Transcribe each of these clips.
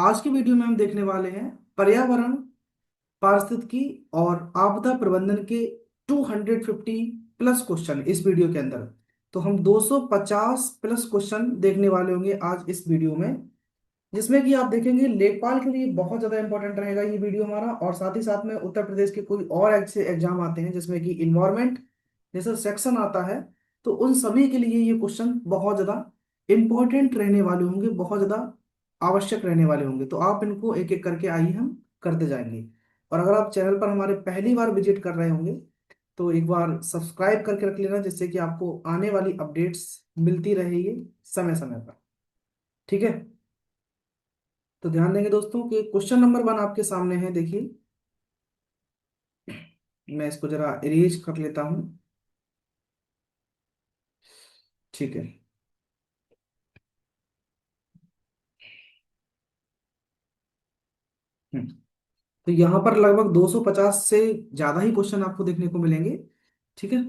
आज की वीडियो में हम देखने वाले हैं पर्यावरण, पारिस्थितिकी और आपदा प्रबंधन के 250 प्लस क्वेश्चन इस वीडियो के अंदर। तो हम 250 प्लस क्वेश्चन देखने वाले होंगे आज इस वीडियो में, जिसमें कि आप देखेंगे लेखपाल के लिए बहुत ज्यादा इंपॉर्टेंट रहेगा ये वीडियो हमारा। और साथ ही साथ में उत्तर प्रदेश के कोई और ऐसे एग्जाम आते हैं जिसमें कि इन्वायरमेंट जैसा सेक्शन आता है, तो उन सभी के लिए ये क्वेश्चन बहुत ज्यादा इंपॉर्टेंट रहने वाले होंगे, बहुत ज्यादा आवश्यक रहने वाले होंगे। तो आप इनको एक एक करके आइए हम करते जाएंगे। और अगर आप चैनल पर हमारे पहली बार विजिट कर रहे होंगे तो एक बार सब्सक्राइब करके रख लेना, जिससे कि आपको आने वाली अपडेट्स मिलती रहेगी समय समय पर। ठीक है, तो ध्यान देंगे दोस्तों कि क्वेश्चन नंबर 1 आपके सामने है। देखिए, मैं इसको जरा इरेज कर लेता हूं। ठीक है। हम्म, तो यहाँ पर लगभग 250 से ज्यादा ही क्वेश्चन आपको देखने को मिलेंगे। ठीक है,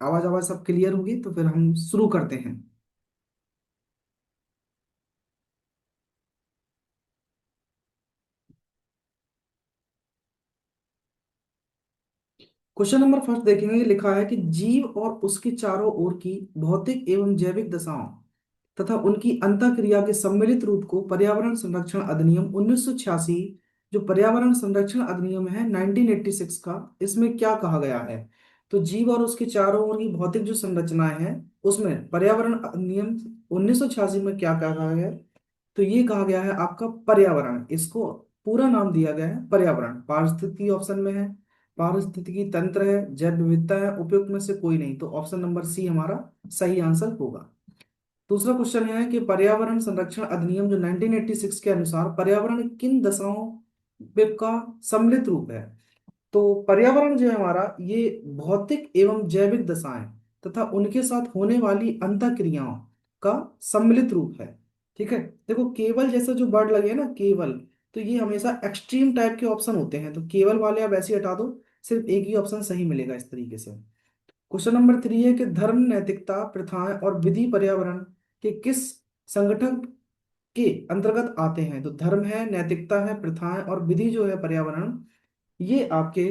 आवाज आवाज सब क्लियर होगी तो फिर हम शुरू करते हैं। क्वेश्चन नंबर फर्स्ट देखेंगे, ये लिखा है कि जीव और उसके चारों ओर की भौतिक एवं जैविक दशाओं तथा उनकी अंतःक्रिया के सम्मिलित रूप को पर्यावरण संरक्षण अधिनियम 1986, जो पर्यावरण संरक्षण अधिनियम है 1986 का, इसमें क्या कहा गया है। तो जीव और उसके चारों ओर की भौतिक जो संरचनाएं हैं उसमें पर्यावरण अधिनियम 1986 में क्या कहा गया है। तो ये कहा गया है आपका पर्यावरण, इसको पूरा नाम दिया गया है पर्यावरण। पारिस्थितिकी ऑप्शन में है, पारिस्थितिकी तंत्र है, जैव विविधता है, उपयुक्त में से कोई नहीं, तो ऑप्शन नंबर सी हमारा सही आंसर होगा। दूसरा क्वेश्चन है कि पर्यावरण संरक्षण अधिनियम जो 1986 के अनुसार पर्यावरण किन दशाओं का सम्मिलित रूप है। तो पर्यावरण जो है हमारा ये भौतिक एवं जैविक दशाएं तथा उनके साथ होने वाली अंतःक्रियाओं का सम्मिलित रूप है। ठीक है, देखो केवल जैसा जो वर्ड लगे है ना, केवल, तो ये हमेशा एक्सट्रीम टाइप के ऑप्शन होते हैं, तो केवल वाले आप ऐसे ही हटा दो, सिर्फ एक ही ऑप्शन सही मिलेगा इस तरीके से। क्वेश्चन नंबर 3 है कि धर्म, नैतिकता, प्रथाएं और विधि पर्यावरण के किस संगठन के अंतर्गत आते हैं। तो धर्म है, नैतिकता है, प्रथाएं और विधि जो है पर्यावरण, ये आपके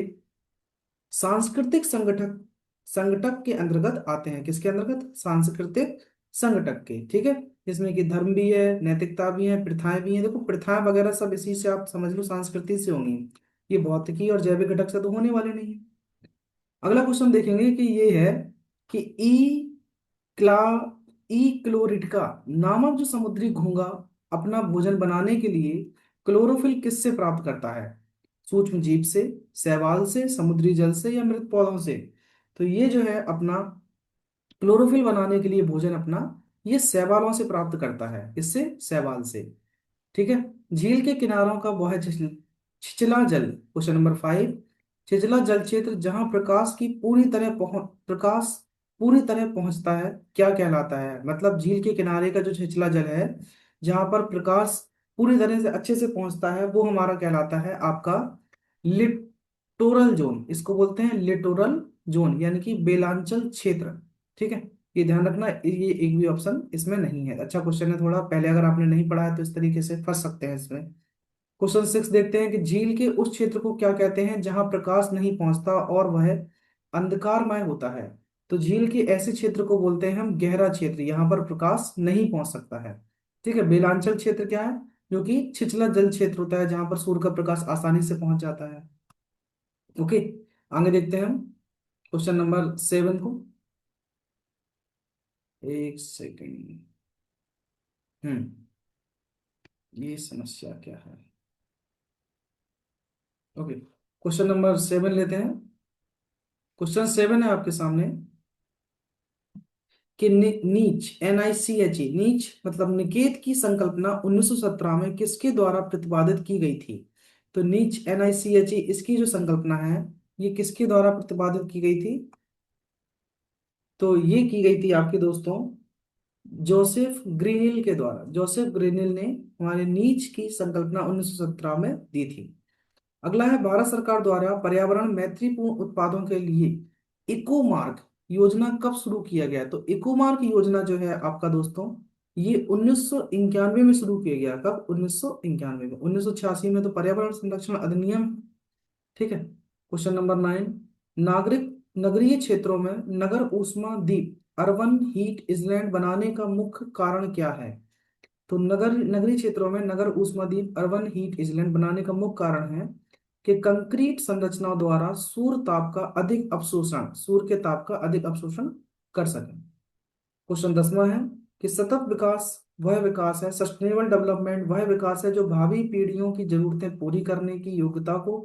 सांस्कृतिक संगठक संगठक के अंतर्गत आते हैं। किसके अंतर्गत? सांस्कृतिक संगठक के। ठीक है, जिसमें कि धर्म भी है, नैतिकता भी है, प्रथाएं भी हैं। देखो प्रथाएं वगैरह सब इसी से आप समझ लो संस्कृति से होंगी, ये भौतिकी और जैविक घटक से तो होने वाले नहीं है। अगला क्वेश्चन देखेंगे कि ये है कि क्ला क्लोरिडका नामक जो समुद्री घोंघा अपना भोजन बनाने के लिए क्लोरोफिल किससे प्राप्त करता है। सूक्ष्म जीव से, शैवाल से, समुद्री जल से या मृत पौधों से। तो ये जो है अपना क्लोरोफिल बनाने के लिए भोजन अपना ये शैवालों से प्राप्त करता है। इससे, शैवाल से। ठीक है, झील के किनारों का वह छिछला जल, क्वेश्चन नंबर 5, छिछला जल क्षेत्र जहां प्रकाश पूरी तरह पहुंचता है, क्या कहलाता है। मतलब झील के किनारे का जो छिछला जल है जहां पर प्रकाश पूरी तरह से अच्छे से पहुंचता है, वो हमारा कहलाता है आपका लिटोरल जोन। इसको बोलते हैं लिटोरल जोन, यानी कि बेलांचल क्षेत्र। ठीक है, ये ध्यान रखना, ये एक भी ऑप्शन इसमें नहीं है। अच्छा क्वेश्चन है थोड़ा, पहले अगर आपने नहीं पढ़ा है तो इस तरीके से फंस सकते हैं इसमें। क्वेश्चन 6 देखते हैं कि झील के उस क्षेत्र को क्या कहते हैं जहां प्रकाश नहीं पहुंचता और वह अंधकारमय होता है। तो झील के ऐसे क्षेत्र को बोलते हैं हम गहरा क्षेत्र, यहाँ पर प्रकाश नहीं पहुंच सकता है। ठीक है, बेलांचल क्षेत्र क्या है? जो कि छिछला जल क्षेत्र होता है जहां पर सूर्य का प्रकाश आसानी से पहुंच जाता है। ओके, आगे देखते हैं हम क्वेश्चन नंबर 7 को। एक सेकेंड। हम्म, ये समस्या क्या है। ओके, क्वेश्चन नंबर 7 लेते हैं। क्वेश्चन 7 है आपके सामने कि नीच, NICHE, नीच मतलब निकेत की संकल्पना 1917 में किसके द्वारा प्रतिपादित की गई थी। तो नीच, NICHE, इसकी जो संकल्पना है ये किसके द्वारा प्रतिपादित की गई थी। तो ये की गई थी आपके दोस्तों जोसेफ ग्रीनिल के द्वारा। जोसेफ ग्रीनिल ने हमारे नीच की संकल्पना 1917 में दी थी। अगला है भारत सरकार द्वारा पर्यावरण मैत्रीपूर्ण उत्पादों के लिए इको मार्क योजना कब शुरू किया गया। तो इको मार्क योजना जो है आपका दोस्तों, ये 1991 में शुरू किया गया। कब? 1991 में। 1986 में तो पर्यावरण संरक्षण अधिनियम। ठीक है। क्वेश्चन नंबर 9, नागरिक नगरीय क्षेत्रों में नगर ऊष्मा दीप अर्बन हीट island बनाने का मुख्य कारण क्या है? तो नगरीय क्षेत्रों में नगर ऊष्मा दीप अर्बन हीट island बनाने का मुख्य कारण है कि कंक्रीट संरचनाओं द्वारा सूर्य के ताप का अधिक अवशोषण कर सके। क्वेश्चन 10वां है कि सतत विकास वह विकास है, सस्टेनेबल डेवलपमेंट वह विकास है जो भावी पीढ़ियों की जरूरतें पूरी करने की योग्यता को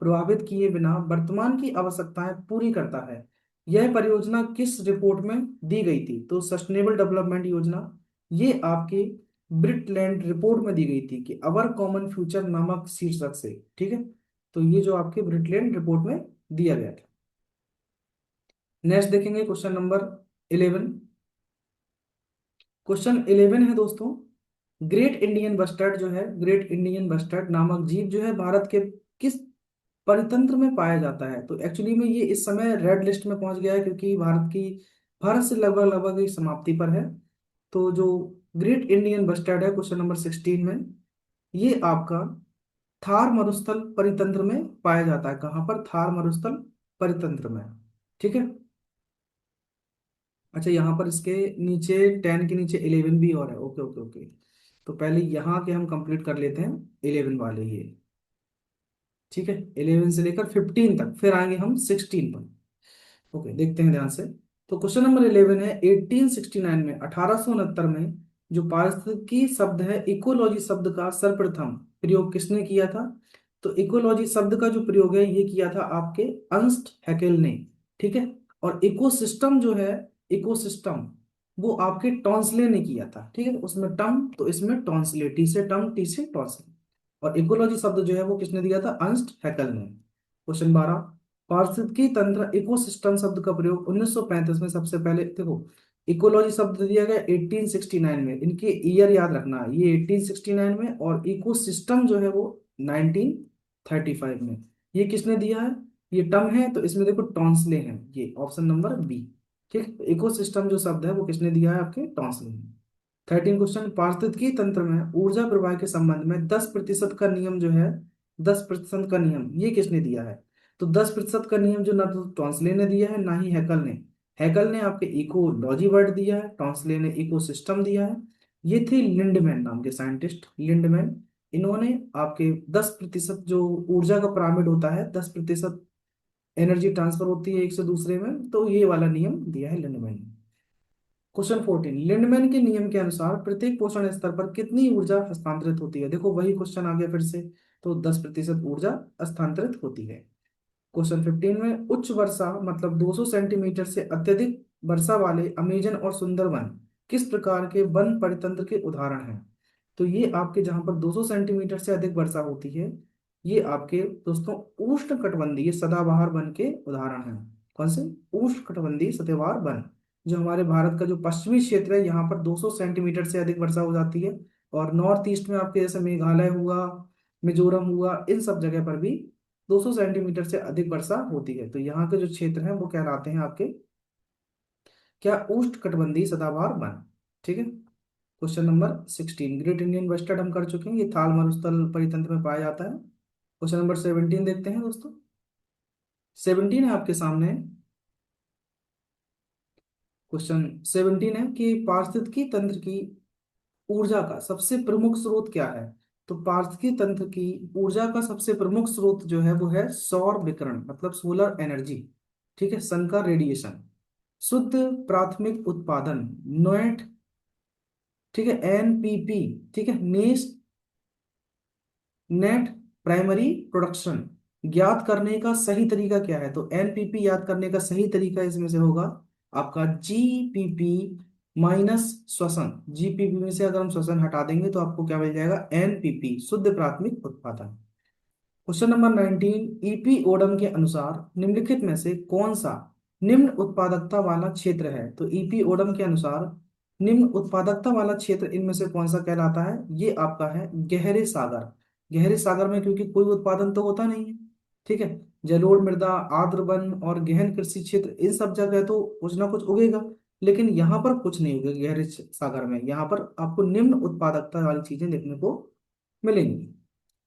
प्रभावित किए बिना वर्तमान की आवश्यकताएं पूरी करता है। यह परियोजना किस रिपोर्ट में दी गई थी? तो सस्टेनेबल डेवलपमेंट योजना ये आपके ब्रिटलैंड रिपोर्ट में दी गई थी कि अवर कॉमन फ्यूचर नामक शीर्षक से। ठीक है। तो ये जो आपके ब्रिटलैंड रिपोर्ट में दिया गया था। नेक्स्ट देखेंगे क्वेश्चन नंबर 11। क्वेश्चन 11 है दोस्तों, ग्रेट इंडियन बस्टर्ड जो है, ग्रेट इंडियन बस्टर्ड नामक जीव जो है भारत के किस परितंत्र में पाया जाता है? तो एक्चुअली में ये इस समय रेड लिस्ट में पहुंच गया है क्योंकि भारत से लगभग लगभग एक समाप्ति पर है। तो जो ग्रेट इंडियन बस्टर्ड है क्वेश्चन नंबर 16 में, ये आपका थार मरुस्थल परितंत्र में पाया जाता है। कहाँ पर? थार मरुस्थल परितंत्र में। ठीक है। अच्छा, यहाँ पर इसके नीचे 10 के नीचे 11 भी और है। Okay okay okay. तो पहले यहाँ के हम कंप्लीट कर लेते हैं 11 वाले ये। ठीक है। 11 से लेकर 15 तक, फिर आएंगे हम 16 पर। ओके, देखते हैं ध्यान से। तो क्वेश्चन नंबर 11 है, 1869 में 1869 में जो पारिस्थितिकी शब्द है, इकोलॉजी शब्द का सर्वप्रथम प्रयोग किसने किया था? तो इकोलॉजी शब्द का जो प्रयोग है ये किया था आपके अर्नस्ट हैकेल ने। ठीक है। और इकोसिस्टम जो है, इकोसिस्टम वो आपके टॉन्सले ने किया था। ठीक है। उसमें टर्म, तो इसमें टॉन्सले, टी से टर्म, टी से टॉन्सले। और इकोलॉजी शब्द जो है वो किसने दिया था? अर्नस्ट हैकेल ने। क्वेश्चन 12, पारिस्थितिकी तंत्र इकोसिस्टम शब्द का प्रयोग 1935 में सबसे पहले, देखो इकोलॉजी शब्द दिया गया 1869 में, इनके ईयर याद रखना, ये 1869 में, और इकोसिस्टम जो है वो 1935 में। ये किसने दिया है? ये टर्म है, तो इसमें देखो टॉन्सले हैं, ये ऑप्शन नंबर बी। ठीक। इकोसिस्टम जो शब्द है वो किसने दिया है? आपके टॉन्सले ने। 13 क्वेश्चन, पारिस्थितिकी तंत्र में ऊर्जा प्रवाह के संबंध में 10% का नियम जो है, 10% का नियम ये किसने दिया है? तो 10% का नियम जो ना तो टॉन्सले ने दिया है ना ही हैकल ने। हैकल ने आपके इकोलॉजी वर्ड दिया है, टॉन्सले ने इकोसिस्टम दिया है। ये थे लिंडमैन नाम के साइंटिस्ट, लिंडमैन। इन्होंने आपके 10% जो ऊर्जा का पिरामिड होता है, 10% एनर्जी ट्रांसफर होती है एक से दूसरे में, तो ये वाला नियम दिया है लिंडमैन ने। क्वेश्चन 14, लिंडमैन के नियम के अनुसार प्रत्येक पोषण स्तर पर कितनी ऊर्जा हस्तांतरित होती है? देखो वही क्वेश्चन आ गया फिर से। तो 10% ऊर्जा हस्तांतरित होती है। क्वेश्चन 15 में, उच्च वर्षा मतलब 200 सेंटीमीटर से अत्यधिक वर्षा वाले अमेजन और सुंदरवन किस प्रकार के वन परितंत्र के उदाहरण हैं? तो ये आपके जहां पर 200 सेंटीमीटर से अधिक वर्षा होती है, ये आपके दोस्तों उष्ण कटिबंधीय सदाबहार वन के उदाहरण हैं। कौन से? उष्ण कटिबंधीय सदाबहार वन। जो हमारे भारत का जो पश्चिमी क्षेत्र है, यहाँ पर 200 सेंटीमीटर से अधिक वर्षा हो जाती है। और नॉर्थ ईस्ट में आपके जैसे मेघालय हुआ, मिजोरम हुआ, इन सब जगह पर भी 200 सेंटीमीटर से अधिक वर्षा होती है। तो यहाँ के जो क्षेत्र हैं वो कहलाते हैं आपके क्या? उष्ण कटिबंधीय सदाबहार वन। ठीक है। Question number 16, great Indian bustard हम कर चुके हैं, ये थाल मरुस्थल परितंत्र में पाया जाता है। क्वेश्चन नंबर 17 देखते हैं दोस्तों। 17 है आपके सामने। क्वेश्चन 17 है कि पारिस्थितिकी तंत्र की ऊर्जा का सबसे प्रमुख स्रोत क्या है? तो पारिस्थितिकी तंत्र की ऊर्जा का सबसे प्रमुख स्रोत जो है वो है सौर विकिरण, मतलब सोलर एनर्जी। ठीक है। सन का रेडिएशन। शुद्ध प्राथमिक उत्पादन, नोएट। ठीक है। एनपीपी। ठीक है। नेट प्राइमरी प्रोडक्शन ज्ञात करने का सही तरीका क्या है? तो एनपीपी याद करने का सही तरीका इसमें से होगा आपका जीपीपी माइनस श्वसन। जीपीपी में से अगर हम श्वसन हटा देंगे तो आपको क्या मिल जाएगा? एनपीपी, शुद्ध प्राथमिक उत्पादन। क्वेश्चन नंबर 19, ईपी ओडम के अनुसार निम्नलिखित में से कौन सा निम्न उत्पादकता वाला क्षेत्र है? तो ईपी ओडम के अनुसार निम्न उत्पादकता वाला क्षेत्र इनमें से कौन सा कहलाता है? ये आपका है गहरे सागर। गहरे सागर में क्योंकि कोई उत्पादन तो होता नहीं है। ठीक है। जलोढ़ मृदा, आर्द्र वन और गहन कृषि क्षेत्र, इन सब जगह तो कुछ ना कुछ उगेगा। लेकिन यहाँ पर कुछ नहीं होगा गहरे सागर में, यहाँ पर आपको निम्न उत्पादकता वाली चीजें देखने को मिलेंगी।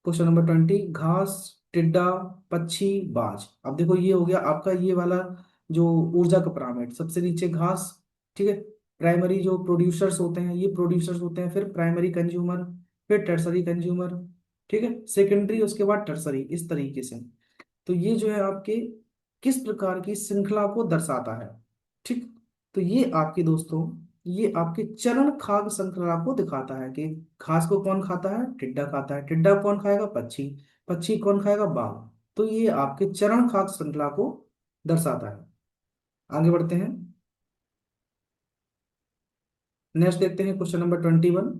क्वेश्चन नंबर 20, घास, टिड्डा, पक्षी, बाज। अब देखो ये हो गया आपका ये वाला जो ऊर्जा का पिरामिड, सबसे नीचे घास, ठीक है, प्राइमरी जो प्रोड्यूसर्स होते हैं ये प्रोड्यूसर्स होते हैं, फिर प्राइमरी कंज्यूमर, फिर टर्सरी कंज्यूमर, ठीक है, सेकेंडरी, उसके बाद टर्सरी, इस तरीके से। तो ये जो है आपके किस प्रकार की श्रृंखला को दर्शाता है, ठीक। तो ये आपके दोस्तों, ये आपके चरण खाद्य श्रृंखला को दिखाता है कि घास को कौन खाता है, टिड्डा खाता है, टिड्डा कौन खाएगा, पक्षी, पक्षी कौन खाएगा, बाघ। तो ये आपके चरण खाद्य श्रृंखला को दर्शाता है। आगे बढ़ते हैं, नेक्स्ट देखते हैं क्वेश्चन नंबर 21।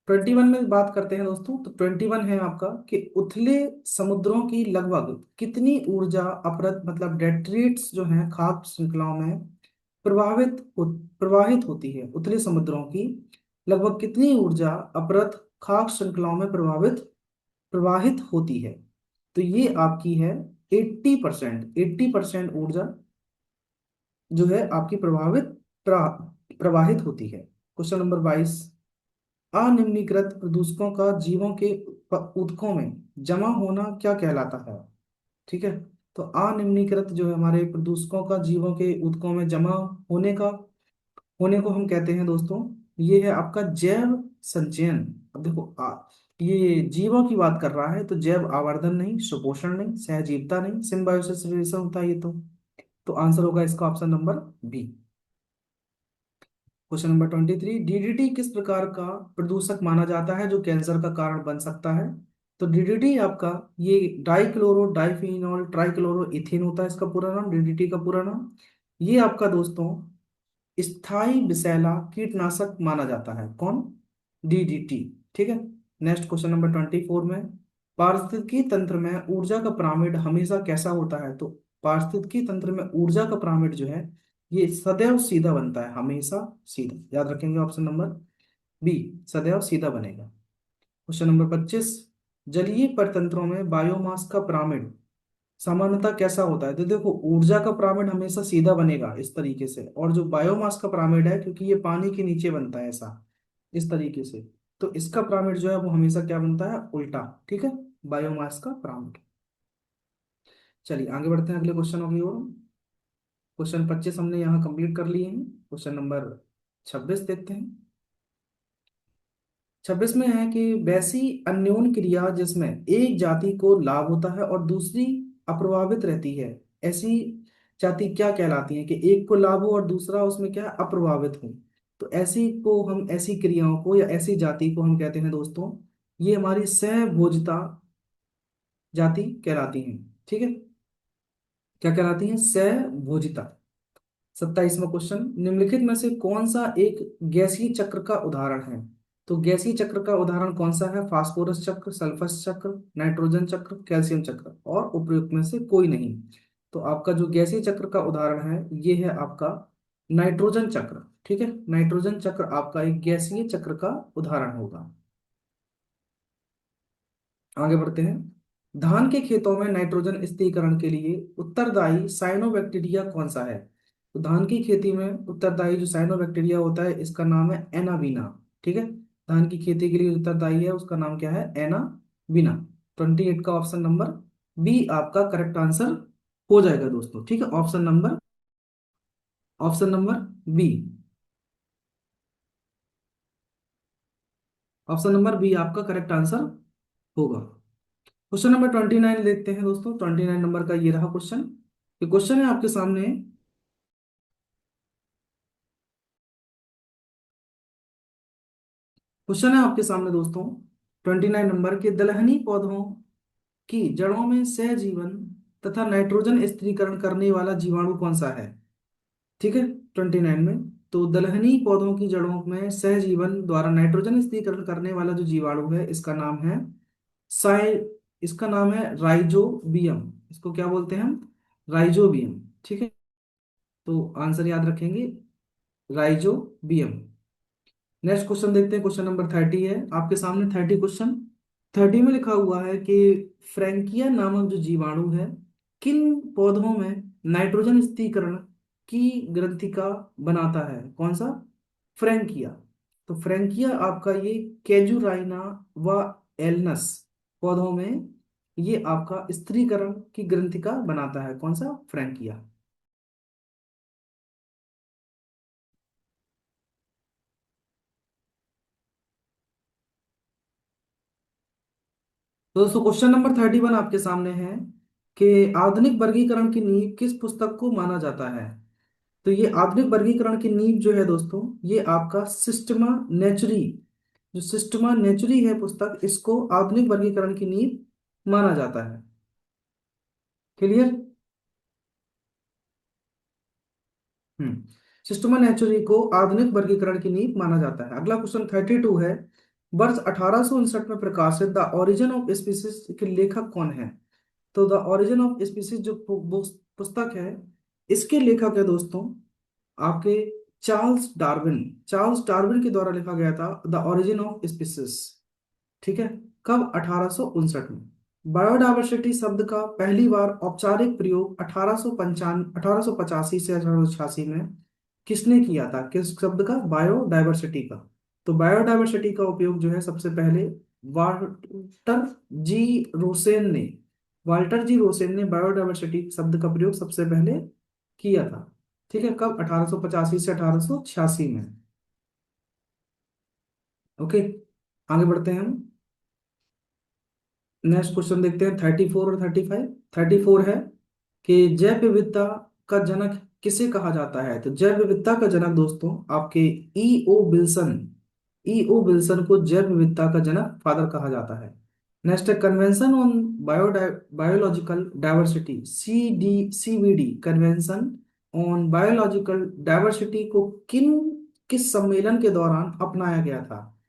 21 में बात करते हैं दोस्तों, तो 21 है आपका कि उथले समुद्रों की लगभग कितनी ऊर्जा अपरत मतलब डेट्रिट्स जो हैं खाद्य श्रृंखलाओं में प्रवाहित होती है। उथले समुद्रों की लगभग कितनी ऊर्जा अपरत खाद्य श्रृंखलाओं में प्रवाहित होती है। तो ये आपकी है 80%, 80% ऊर्जा जो है आपकी प्रवाहित होती है। क्वेश्चन नंबर 22, अनिम्नीकृत प्रदूषकों का जीवों के ऊतकों में जमा होना क्या कहलाता है, ठीक है। तो अनिम्नीकृत जो है हमारे प्रदूषकों का जीवों के ऊतकों में जमा होने को हम कहते हैं दोस्तों, ये है आपका जैव संचयन। अब देखो ये जीवों की बात कर रहा है, तो जैव आवर्धन नहीं, सुपोषण नहीं, सहजीविता नहीं, सिम्बायोसिस रिलेशन होता है ये तो आंसर होगा इसका option number B. Question number 23, DDT किस प्रकार का प्रदूषक माना जाता है जो कैंसर का कारण बन सकता है। तो डीडीटी आपका ये डाइक्लोरो डाइफिनॉल ट्राइक्लोरो इथेन होता है इसका पूरा नाम, डीडीटी का पूरा नाम। ये आपका दोस्तों स्थायी विषैला कीटनाशक माना जाता है, कौन, डीडीटी, ठीक है। नेक्स्ट क्वेश्चन नंबर 24 में, पारिस्थितिकी तंत्र में ऊर्जा का पिरामिड हमेशा कैसा होता है। तो पारिस्थितिकी तंत्र में ऊर्जा का पिरामिड जो है ये सदैव सीधा बनता है, हमेशा सीधा, याद रखेंगे ऑप्शन नंबर बी, सदैव सीधा बनेगा। क्वेश्चन नंबर 25, जलीय परतंत्रों में बायोमास का पिरामिड सामान्यतः कैसा होता है। तो देखो ऊर्जा का पिरामिड हमेशा सीधा बनेगा इस तरीके से, और जो बायोमास का पिरामिड है क्योंकि ये पानी के नीचे बनता है ऐसा, इस तरीके से, तो इसका पिरामिड जो है वो हमेशा क्या बनता है, उल्टा, ठीक है, बायोमास का पिरामिड। चलिए आगे बढ़ते हैं अगले क्वेश्चनों की ओर। क्वेश्चन 25 हमने यहाँ कंप्लीट कर लिए हैं। क्वेश्चन नंबर 26 देखते हैं। 26 में है कि वैसी अन्योन क्रिया जिसमें एक जाति को लाभ होता है और दूसरी अप्रभावित रहती है, ऐसी जाति क्या कहलाती है कि एक को लाभ हो और दूसरा उसमें क्या है, अप्रभावित हो। तो ऐसी को हम, ऐसी क्रियाओं को या ऐसी जाति को हम कहते हैं दोस्तों, ये हमारी सहभोजिता जाति कहलाती है, ठीक है। क्या कहलाती है, सहभोजिता। 27वां क्वेश्चन, निम्नलिखित में से कौन सा एक गैसीय चक्र का उदाहरण है। तो गैसीय चक्र का उदाहरण कौन सा है, फास्फोरस चक्र, सल्फस चक्र, नाइट्रोजन चक्र, कैल्शियम चक्र, और उपयुक्त में से कोई नहीं। तो आपका जो गैसीय चक्र का उदाहरण है ये है आपका नाइट्रोजन चक्र, ठीक है। नाइट्रोजन चक्र आपका एक गैसीय चक्र का उदाहरण होगा। आगे बढ़ते हैं, धान के खेतों में नाइट्रोजन स्थिरीकरण के लिए उत्तरदायी साइनोबैक्टीरिया कौन सा है। तो धान की खेती में उत्तरदायी जो साइनोबैक्टीरिया होता है इसका नाम है एनाबीना, ठीक है। धान की खेती के लिए उत्तरदायी है उसका नाम क्या है, एनाबीना। 28 का ऑप्शन नंबर बी आपका करेक्ट आंसर हो जाएगा दोस्तों, ठीक है। Option number B, option number B आपका करेक्ट आंसर होगा। क्वेश्चन नंबर 29 देखते हैं दोस्तों। 29 नंबर का ये रहा क्वेश्चन। ये क्वेश्चन है आपके सामने, क्वेश्चन है आपके सामने दोस्तों 29 नंबर के, दलहनी पौधों की जड़ों में सहजीवन तथा नाइट्रोजन स्थिरीकरण करने वाला जीवाणु कौन सा है, ठीक है। 29 में, तो दलहनी पौधों की जड़ों में सहजीवन द्वारा नाइट्रोजन स्थिरीकरण करने वाला जो जीवाणु है इसका नाम है साइ इसका नाम है राइजोबियम। इसको क्या बोलते हैं हम, राइजोबियम, ठीक है। तो आंसर याद रखेंगे, राइजोबियम। नेक्स्ट क्वेश्चन देखते हैं, क्वेश्चन नंबर 30 है आपके सामने। 30 क्वेश्चन, 30 में लिखा हुआ है कि फ्रैंकिया नामक जो जीवाणु है किन पौधों में नाइट्रोजन स्थिरीकरण की ग्रंथिका बनाता है? कौन सा? फ्रैंकिया। तो फ्रैंकिया आपका ये केजुराइना व एलनस पौधों में ये आपका स्त्रीकरण की ग्रंथिका बनाता है। कौन सा? फ्रैंकिया। तो दोस्तों क्वेश्चन नंबर 31 आपके सामने है कि आधुनिक वर्गीकरण की नींव किस पुस्तक को माना जाता है? तो ये आधुनिक वर्गीकरण की नींव जो है दोस्तों, ये आपका सिस्टमा नेचुरी, जो सिस्टमा नेचुरी है पुस्तक, इसको आधुनिक वर्गीकरण की नींव माना जाता है। क्लियर? हम्म। सिस्टमा नेचुरी को आधुनिक वर्गीकरण की नींव माना जाता है। अगला क्वेश्चन 32 है। वर्ष 1859 में प्रकाशित द ओरिजिन ऑफ स्पीसीज के लेखक कौन है? तो द ओरिजिन ऑफ स्पीसीज जो पुस्तक है, इसके लेखक है दोस्तों आपके चार्ल्स डार्विन। चार्ल्स डार्विन के द्वारा लिखा गया था द ओरिजिन ऑफ स्पीसीज। ठीक है। कब? 1859 में। बायोडायवर्सिटी शब्द का पहली बार औपचारिक प्रयोग 1885 से 1886 में किसने किया था? किस शब्द का? बायोडायवर्सिटी का। तो बायोडायवर्सिटी का उपयोग जो है सबसे पहले वाल्टर जी रोसेन ने वाल्टर जी रोसेन ने बायोडायवर्सिटी शब्द का प्रयोग सबसे पहले किया था। ठीक है। कब? 1885 से 1886 में। ओके, आगे बढ़ते हैं हम। नेक्स्ट क्वेश्चन देखते हैं 34 और 35। 34 है कि जैव विविधता का जनक किसे कहा जाता है? तो जैव विविधता का जनक दोस्तों आपके ई ओ विल्सन को जैव विविधता का जनक फादर कहा जाता है। नेक्स्ट है convention on biological diversity, CBD convention on biological diversity को किस सम्मेलन के दौरान अपनाया गया था?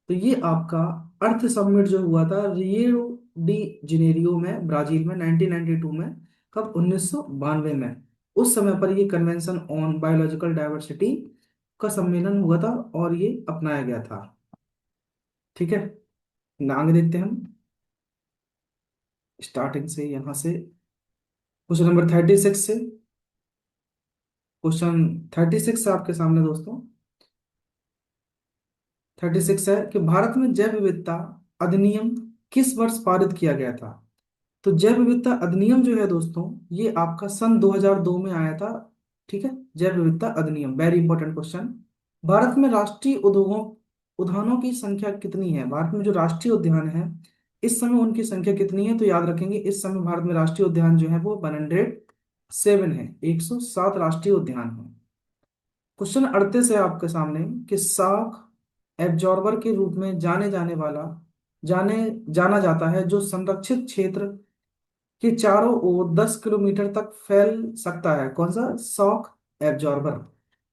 तो ये आपका अर्थ समिट जो हुआ था रियो डी जेनेरियो में, ब्राजील में 1992 में। कब? 1992 में। उस समय पर ये कन्वेंशन ऑन बायोलॉजिकल डाइवर्सिटी का सम्मेलन हुआ था और ये अपनाया गया था। ठीक है, आगे देखते हैं हम स्टार्टिंग से यहाँ से क्वेश्चन नंबर 36 से। क्वेश्चन 36 आपके सामने दोस्तों। 36 है कि भारत में जैव विविधता अधिनियम किस वर्ष पारित किया गया था? तो जैव विविधता अधिनियम जो है दोस्तों, ये आपका सन 2002 में आया था। ठीक है, जैव विविधता अधिनियम, वेरी इंपॉर्टेंट क्वेश्चन। भारत में राष्ट्रीय उद्यानों की संख्या कितनी है? भारत में जो राष्ट्रीय उद्यान है इस समय उनकी संख्या कितनी है? तो याद रखेंगे इस समय भारत में राष्ट्रीय उद्यान जो है वो 107 है, 107 राष्ट्रीय उद्यान है। क्वेश्चन 38 है आपके सामने कि शॉक एब्जॉर्बर के रूप में जाने जाना जाता है जो संरक्षित क्षेत्र के चारों ओर 10 किलोमीटर तक फैल सकता है। कौन सा? Shock absorber.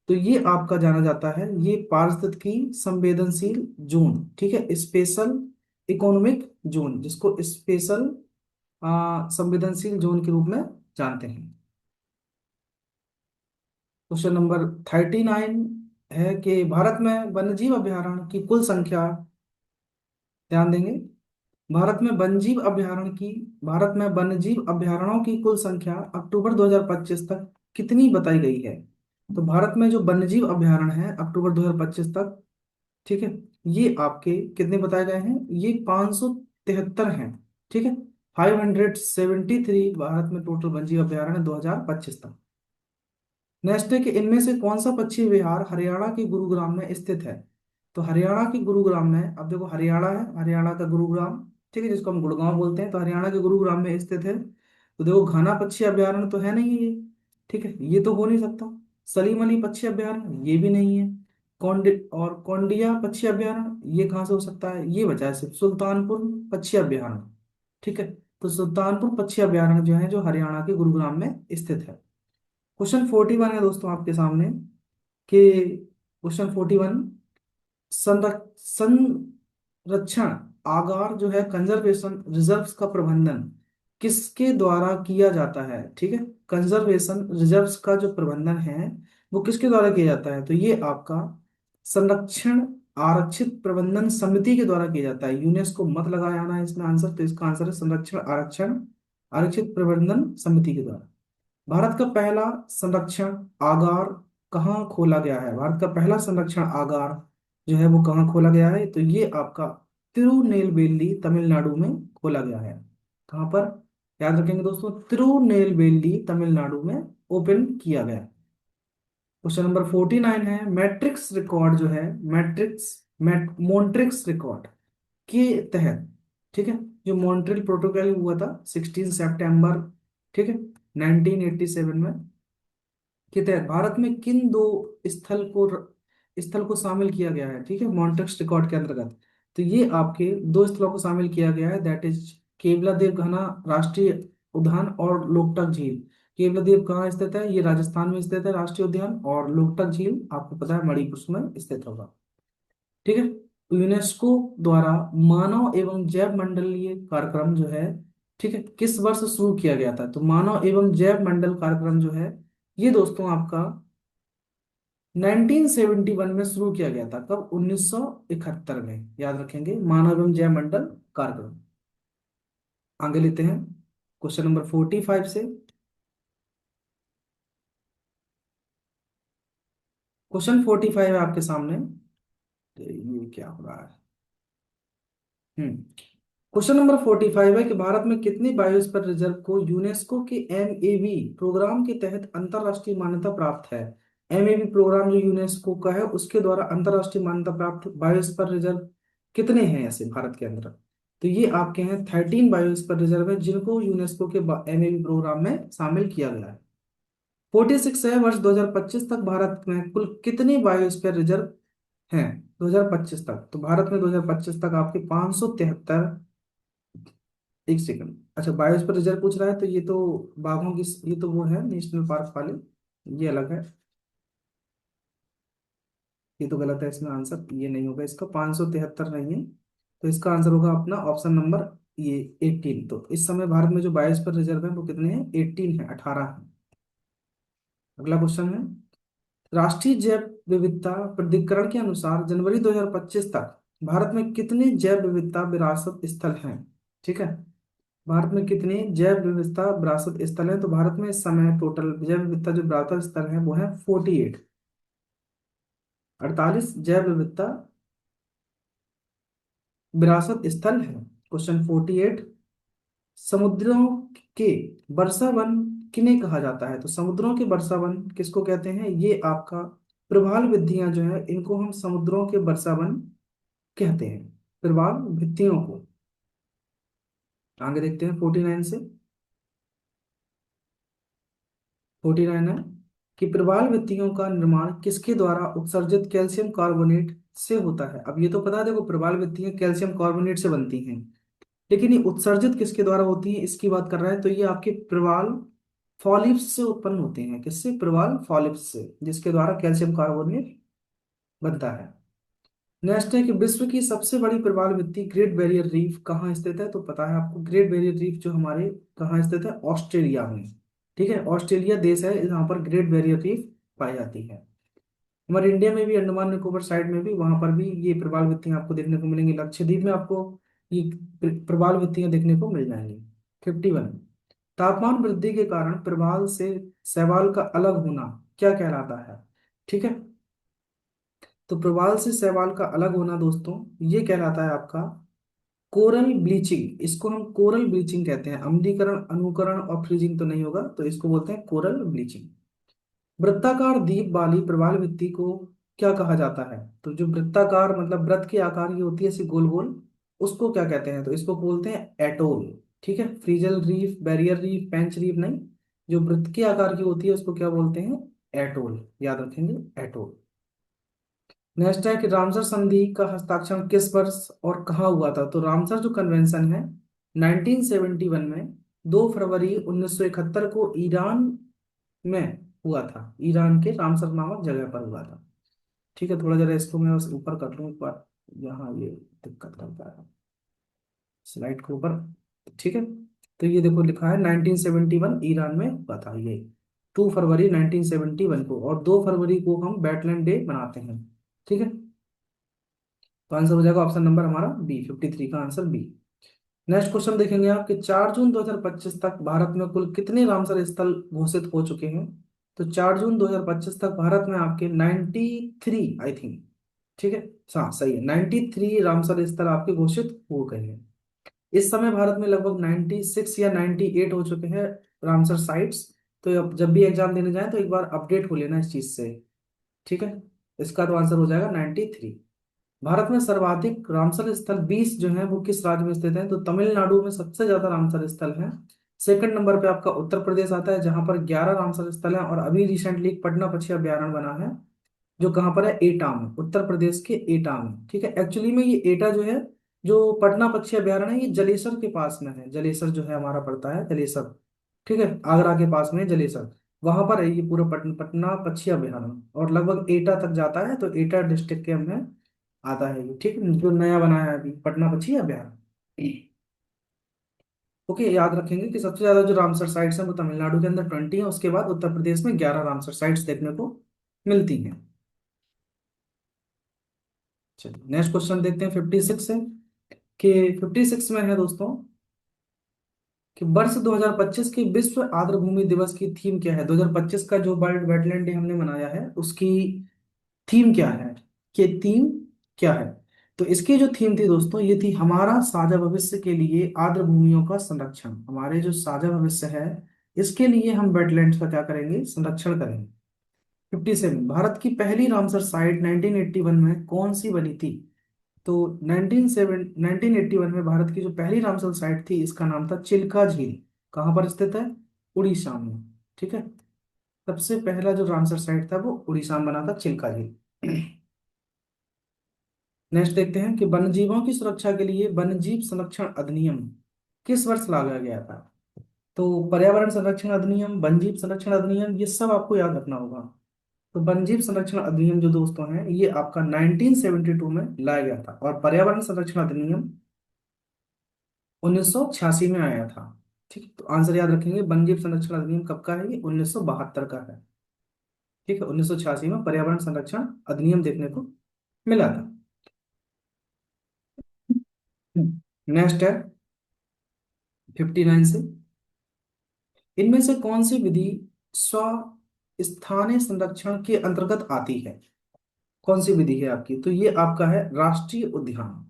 तो ये आपका जाना जाता है, ये पारिस्थितिकी संवेदनशील जोन। ठीक है, स्पेशल इकोनॉमिक जोन, जिसको स्पेशल संवेदनशील जोन के रूप में जानते हैं। क्वेश्चन नंबर 39 है कि भारत में वन्यजीव अभयारण्य की कुल संख्या, ध्यान देंगे, भारत में वन्यजीव अभयारण्यों की कुल संख्या अक्टूबर 2025 तक कितनी बताई गई है? तो भारत में जो वन्यजीव अभयारण्य है अक्टूबर 2025 तक, ठीक है, ये आपके कितने बताए गए हैं? ये 573 हैं। ठीक है, 573 भारत में टोटल वन्यजीव अभयारण्य 2025 तक। नेक्स्ट है कि इनमें से कौन सा पक्षी विहार हरियाणा के गुरुग्राम में स्थित है? तो हरियाणा के गुरुग्राम में, अब देखो हरियाणा है, हरियाणा का गुरुग्राम, ठीक है, जिसको हम गुड़गांव बोलते हैं, तो हरियाणा के गुरुग्राम में स्थित है। तो देखो घना पक्षी अभयारण्य तो है नहीं है ये, ठीक है, ये तो हो नहीं सकता। सलीम अली पक्षी अभयारण्य ये भी नहीं है। कौंडिया पक्षी अभयारण्य ये कहाँ से हो सकता है? ये बचा है सिर्फ सुल्तानपुर पक्षी अभयारण्य। ठीक है, तो सुल्तानपुर पक्षी अभयारण्य जो है जो हरियाणा के गुरुग्राम में स्थित है। क्वेश्चन 41 है दोस्तों आपके सामने कि क्वेश्चन 41, संरक्षण आगार जो है कंजर्वेशन रिजर्व्स का प्रबंधन किसके द्वारा किया जाता है? ठीक है, कंजर्वेशन रिजर्व्स का जो प्रबंधन है वो किसके द्वारा किया जाता है? तो ये आपका संरक्षण आरक्षित प्रबंधन समिति के द्वारा किया जाता है। यूनेस्को मत लगाया आना इसमें आंसर, तो इसका आंसर है संरक्षण आरक्षण आरक्षित प्रबंधन समिति के द्वारा। भारत का पहला संरक्षण आगार कहाँ खोला गया है? भारत का पहला संरक्षण आगार जो है वो कहाँ खोला गया है? तो ये आपका तिरुनेलवेली तमिलनाडु में खोला गया है। कहाँ पर? याद रखेंगे दोस्तों, तिरुनेलवेली तमिलनाडु में ओपन किया गया। क्वेश्चन नंबर 49 है, मैट्रिक्स रिकॉर्ड जो है, मॉन्ट्रिक्स रिकॉर्ड के तहत, ठीक है, जो मॉन्ट्रियल प्रोटोकॉल हुआ था 16 सितंबर, ठीक है, 1987 में, के तहत भारत में किन दो स्थल को शामिल किया गया है? ठीक है, मॉन्ट्रिक्स रिकॉर्ड के अंतर्गत। तो ये आपके दो स्थलों को शामिल किया गया है, दैट इज केवला देव घना राष्ट्रीय उद्यान और लोकटक झील। केवला देव कहाँ स्थित है? ये राजस्थान में स्थित है राष्ट्रीय उद्यान, और लोकटक झील आपको पता है मणिपुर में स्थित होगा। ठीक है, यूनेस्को द्वारा मानव एवं जैव मंडलीय कार्यक्रम जो है, ठीक है, किस वर्ष शुरू किया गया था? तो मानव एवं जैव मंडल कार्यक्रम जो है, ये दोस्तों आपका 1971 में शुरू किया गया था। कब? 1971 में। याद रखेंगे, मानव एवं जैव मंडल कार्यक्रम। आगे लेते हैं क्वेश्चन नंबर 45 से। क्वेश्चन 45 है आपके सामने। तो ये क्या हो रहा है? हम्म क्वेश्चन नंबर 45 है कि भारत में कितनी बायोस्फीयर रिजर्व को यूनेस्को के एमएबी प्रोग्राम के तहत अंतरराष्ट्रीय मान्यता प्राप्त है? एमएबी प्रोग्राम जो यूनेस्को का है, उसके द्वारा अंतरराष्ट्रीय मान्यता प्राप्त बायोस्फीयर रिजर्व कितने हैं ऐसे भारत के अंदर? तो ये आपके हैं 13 बायोस्फीयर रिजर्व है, जिनको यूनेस्को के एमएबी प्रोग्राम में शामिल किया गया है। 46 है, वर्ष 2025 तक भारत में कुल कितने बायोस्फीयर रिजर्व हैं? 2025 तक, तो भारत में 2025 तक आपके 573। एक सेकंड, अच्छा, बायोस्फीयर रिजर्व पूछ रहा है, तो ये तो बाघों की, ये तो वो है नेशनल पार्क वाले, ये अलग है। ये तो गलत है, इसमें आंसर ये नहीं होगा, इसका 573 नहीं है। तो इसका आंसर होगा अपना ऑप्शन नंबर ये 18। तो इस समय भारत में जो बायोस्फीयर रिजर्व है वो कितने हैं? 18 है, 18 है। अगला क्वेश्चन है, राष्ट्रीय जैव विविधता प्राधिकरण के अनुसार जनवरी 2025 तक भारत में कितने जैव विविधता विरासत स्थल हैं? ठीक है, भारत में कितने जैव विविधता विरासत स्थल हैं? तो भारत में इस समय टोटल जैव विविधता जो विरासत स्थल है वो है 48, 48 जैव विविधता विरासत स्थल है। क्वेश्चन 48, समुद्रों के वर्षावन किन्हें कहा जाता है? तो समुद्रों के वर्षावन किसको कहते हैं? ये आपका प्रवाल भित्तियां जो है, इनको हम समुद्रों के वर्षावन कहते हैं, प्रवाल भित्तियों को। आगे देखते हैं 49 से। 49 है कि प्रवाल भित्तियों का निर्माण किसके द्वारा उत्सर्जित कैल्शियम कार्बोनेट से होता है? अब ये तो पता है, देखो प्रवाल भित्तियां कैल्शियम कार्बोनेट से बनती हैं, लेकिन ये उत्सर्जित किसके द्वारा होती है इसकी बात कर रहा है। तो ये आपके प्रवाल फॉलिप्स से उत्पन्न होते हैं। किससे? प्रवाल फॉलिप्स से, जिसके द्वारा कैल्शियम कार्बोनेट बनता है। नेक्स्ट है कि विश्व की सबसे बड़ी प्रवाल भित्ति ग्रेट बैरियर रीफ कहाँ स्थित है? तो पता है आपको, ग्रेट बैरियर रीफ जो हमारे कहाँ स्थित है? ऑस्ट्रेलिया में। ठीक है, ऑस्ट्रेलिया देश है जहाँ पर ग्रेट बैरियर रीफ पाई जाती है। हमारे इंडिया में भी अंडमान निकोबार साइड में भी, वहां पर भी ये प्रवाल भित्तियां आपको देखने को मिलेंगी। लक्षद्वीप में आपको ये प्रवाल भित्तियां देखने को मिल जाएंगी। 51, तापमान वृद्धि के कारण प्रवाल से शैवाल का अलग होना क्या कहलाता है? ठीक है, तो प्रवाल से शैवाल का अलग होना दोस्तों, ये कहलाता है आपका कोरल ब्लीचिंग। इसको हम कोरल ब्लीचिंग कहते हैं। अम्लीकरण, अनुकरण और फ्रीजिंग तो नहीं होगा, तो इसको बोलते हैं कोरल ब्लीचिंग। वृत्ताकार द्वीप वाली प्रवाल भित्ति को क्या कहा जाता है? तो जो वृत्ताकार मतलब वृत्त के आकार की होती है ऐसी गोल गोल, उसको क्या कहते हैं? तो इसको बोलते हैं एटोल। ठीक है, फ्रीजल रीफ, बैरियर रीफ, पेंच रीफ नहीं, जो वृत्त के आकार की होती है उसको क्या बोलते हैं? एटोल। याद रखेंगे, एटोल। नेक्स्ट है कि रामसर संधि का हस्ताक्षर किस वर्ष और कहाँ हुआ था? तो रामसर जो कन्वेंशन है 1971 में 2 फरवरी 1971 को ईरान में हुआ था। ईरान के रामसर नामक जगह पर हुआ था। ठीक है, थोड़ा जरा इसको मैं बस ऊपर कर लूँ एक बार, यहाँ ये दिक्कत करता है स्लाइड के ऊपर। ठीक है, तो ये देखो लिखा है 1971 ईरान में हुआ था ये, 2 फरवरी 1971 को, और 2 फरवरी को हम वेटलैंड डे मनाते हैं। ठीक है, तो आंसर हो जाएगा ऑप्शन नंबर हमारा बी, 53 का आंसर बी। नेक्स्ट क्वेश्चन देखेंगे आप कि 4 जून 2025 तक भारत में कुल कितने रामसर स्थल घोषित हो चुके हैं। तो 4 जून 2025 तक भारत में आपके 93, आई थिंक, ठीक है, हाँ सही है, 93 रामसर स्थल आपके घोषित हो गए हैं। इस समय भारत में लगभग 96 या 98 हो चुके हैं रामसर साइट्स। तो अब जब भी एग्जाम देने जाए तो एक बार अपडेट हो लेना इस चीज से, ठीक है। इसका तो आंसर हो जाएगा 93। भारत में सर्वाधिक रामसर स्थल 20 जो है वो किस राज्य में स्थित है। तो तमिलनाडु में सबसे ज्यादा रामसर स्थल है। सेकंड नंबर पे आपका उत्तर प्रदेश आता है जहां पर 11 रामसर स्थल है, और अभी रिसेंटली एक पटना पक्षी अभयारण्य बना है जो कहाँ पर है, एटा में, उत्तर प्रदेश के एटा में, ठीक है। एक्चुअली में ये एटा जो है, जो पटना पक्षी अभयारण्य है, ये जलेसर के पास में है। जलेसर जो है हमारा पड़ता है जलेसर, ठीक है, आगरा के पास में है जलेसर। वहां पर है ये पूरा पटना पक्षी अभयारण्य, और लगभग एटा तक जाता है, तो एटा डिस्ट्रिक्ट के में आता है ये, ठीक है, जो नया बना है अभी पटना पक्षी अभयारण्य। ओके, याद रखेंगे कि सबसे ज्यादा जो रामसर साइट्स हैं वो तमिलनाडु के अंदर 20 है, उसके बाद उत्तर प्रदेश में 11 रामसर साइट्स देखने को मिलती हैं। चलिए नेक्स्ट क्वेश्चन देखते हैं 56 है कि 56 में है दोस्तों कि वर्ष 2025 के विश्व आर्द्रभूमि दिवस की थीम क्या है। 2025 का जो वर्ल्ड वेटलैंड डे हमने मनाया है उसकी थीम क्या है, ये थीम क्या है। तो इसकी जो थीम थी दोस्तों, ये थी हमारा साझा भविष्य के लिए आर्द्र भूमियों का संरक्षण। हमारे जो साझा भविष्य है इसके लिए हम वेटलैंड्स का क्या करेंगे, संरक्षण करेंगे। 57, भारत की पहली रामसर साइट 1981 में कौन सी बनी थी। तो 1981 में भारत की जो पहली रामसर साइट थी इसका नाम था चिल्का झील। कहाँ पर स्थित है, उड़ीसा में, ठीक है। सबसे पहला जो रामसर साइट था वो उड़ीसा में बना था, चिल्का झील। नेक्स्ट देखते हैं कि वन्यजीवों की सुरक्षा के लिए वन्यजीव संरक्षण अधिनियम किस वर्ष लाया गया था। तो पर्यावरण संरक्षण अधिनियम, वन्यजीव संरक्षण अधिनियम, ये सब आपको याद रखना होगा। तो वन्यजीव संरक्षण अधिनियम जो दोस्तों है ये आपका 1972 में लाया गया था, और पर्यावरण संरक्षण अधिनियम 1986 में आया था, ठीक है। तो आंसर याद रखेंगे, वन्यजीव संरक्षण अधिनियम कब का है, ये 1972 का है, ठीक है। 1986 में पर्यावरण संरक्षण अधिनियम देखने को मिला था। नेक्स्ट है 59 से, इनमें से कौन सी विधि स्व स्थानीय संरक्षण के अंतर्गत आती है। कौन सी विधि है आपकी, तो ये आपका है राष्ट्रीय उद्यान,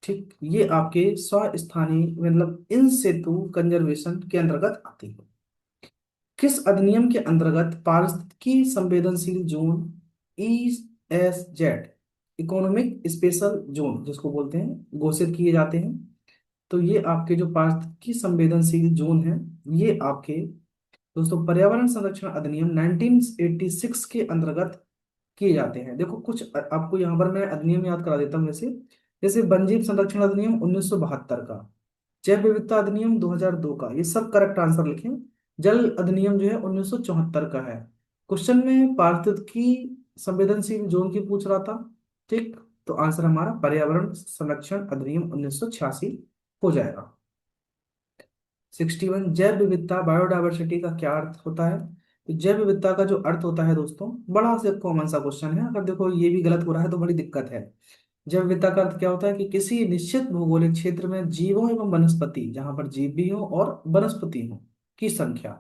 ठीक, ये आपके स्व स्थानीय मतलब इन सेतु कंजर्वेशन के अंतर्गत आती है। किस अधिनियम के अंतर्गत पारिस्थितिकी संवेदनशील zone, ESZ, economic special zone जिसको बोलते हैं, घोषित किए जाते हैं। तो ये आपके जो पारिस्थितिकी संवेदनशील जोन है ये आपके दोस्तों पर्यावरण संरक्षण अधिनियम 1986 के अंतर्गत किए जाते हैं। देखो कुछ आपको यहाँ पर मैं अधिनियम याद करा देता हूँ वैसे, जैसे वन्यजीव संरक्षण अधिनियम 1972 का, जैव विविधता अधिनियम 2002 का, ये सब करेक्ट आंसर लिखें। जल अधिनियम जो है 1974 का है। क्वेश्चन में पारिस्थितिकी संवेदनशील जोन की पूछ रहा था, ठीक। तो आंसर हमारा पर्यावरण संरक्षण अधिनियम 1986 हो जाएगा। 61, जैव विविधता बायोडायवर्सिटी का क्या अर्थ होता है। तो जैव विविधता का जो अर्थ होता है दोस्तों, बड़ा से कॉमन सा क्वेश्चन है, अगर देखो ये भी गलत हो रहा है तो बड़ी दिक्कत है। जैव विविधता का अर्थ क्या होता है कि किसी निश्चित भौगोलिक क्षेत्र में जीवों एवं वनस्पति, जहां पर जीव भी हो और वनस्पति हो, की संख्या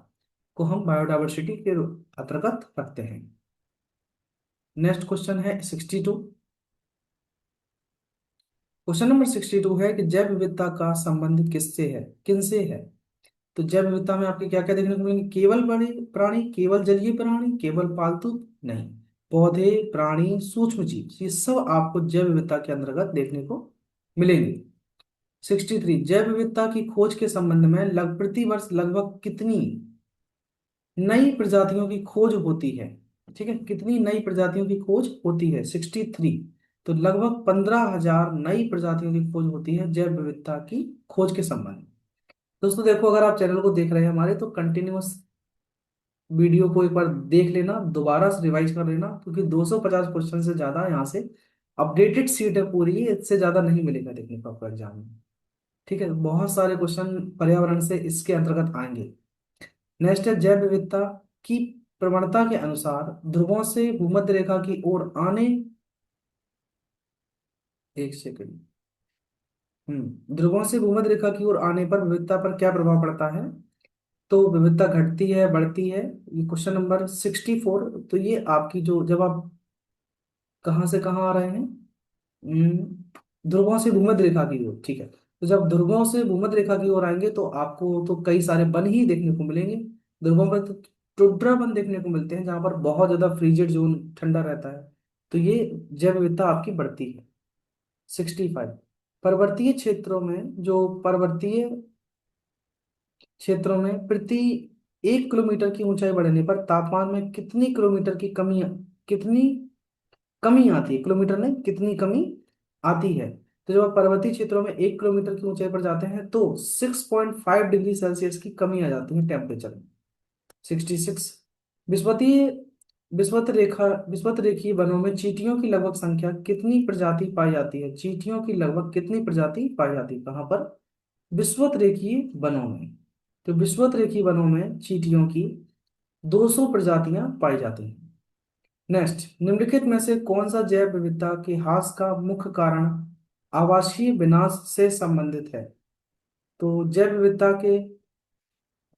को हम बायोडायवर्सिटी के अंतर्गत रखते हैं। नेक्स्ट क्वेश्चन है 62। क्वेश्चन नंबर 62 है कि जैव विविधता का संबंध किससे है, किनसे है। तो जैव विविधता में आपके क्या क्या देखने को मिलेंगे, केवल बड़े प्राणी, केवल जलीय प्राणी, केवल पालतू नहीं, पौधे, प्राणी, सूक्ष्म जीव, ये सब आपको जैव विविधता के अंतर्गत देखने को मिलेंगे। 63, जैव विविधता की खोज के संबंध में प्रति वर्ष लगभग कितनी नई प्रजातियों की खोज होती है, ठीक है, कितनी नई प्रजातियों की खोज होती है 63। तो लगभग 15,000 नई प्रजातियों की खोज होती है जैव विविधता की खोज के संबंध में। दोस्तों देखो, अगर आप चैनल को देख रहे हैं हमारे, तो कंटिन्यूअस वीडियो को एक बार देख लेना, दोबारा से रिवाइज कर लेना, क्योंकि 250 क्वेश्चन से ज्यादा यहाँ से अपडेटेड सीट है पूरी, इससे ज्यादा नहीं मिलेगा देखने को आपको एग्जाम में, ठीक है। बहुत सारे क्वेश्चन पर्यावरण से इसके अंतर्गत आएंगे। नेक्स्ट है जैव विविधता की प्रवणता के अनुसार ध्रुवों से भूमध्य रेखा की ओर आने, एक सेकंड, ध्रुवों से भूमध्य रेखा की ओर आने पर विविधता पर क्या प्रभाव पड़ता है? तो विविधता घटती है, बढ़ती है? ये क्वेश्चन नंबर 64। तो ये आपकी जो, जब आप कहाँ से कहाँ आ रहे हैं, ध्रुवों से भूमध्य रेखा की ओर, ठीक है। तो जब ध्रुवों से भूमध्य रेखा की ओर आएंगे तो आपको तो कई सारे वन ही देखने को मिलेंगे। ध्रुवों पर तो टुंड्रा वन देखने को मिलते हैं जहाँ पर बहुत ज्यादा फ्रीजेड जोन, ठंडा रहता है। तो ये जैव विविधता आपकी बढ़ती है। 65। पर्वतीय क्षेत्रों में, जो पर्वतीय क्षेत्रों में प्रति 1 किलोमीटर की ऊंचाई बढ़ने पर तापमान में कितनी किलोमीटर की कमी, कितनी कमी आती है, किलोमीटर में कितनी कमी आती है? तो जब आप पर्वतीय क्षेत्रों में 1 किलोमीटर की ऊंचाई पर जाते हैं तो 6.5 डिग्री सेल्सियस की कमी आ जाती है टेम्परेचर में। 66। विश्वतीय विश्वत रेखीय वनों में चींटियों की लगभग संख्या कितनी प्रजाति पाई जाती है? चींटियों की लगभग कितनी प्रजाति पाई जाती है कहाँ पर? विश्वत रेखीय वनों में। तो विश्वत रेखीय वनों में चींटियों की 200 प्रजातियां पाई जाती हैं। नेक्स्ट, निम्नलिखित में से कौन सा जैव विविधता के ह्रास का मुख्य कारण आवासीय विनाश से संबंधित है? तो जैव विविधता के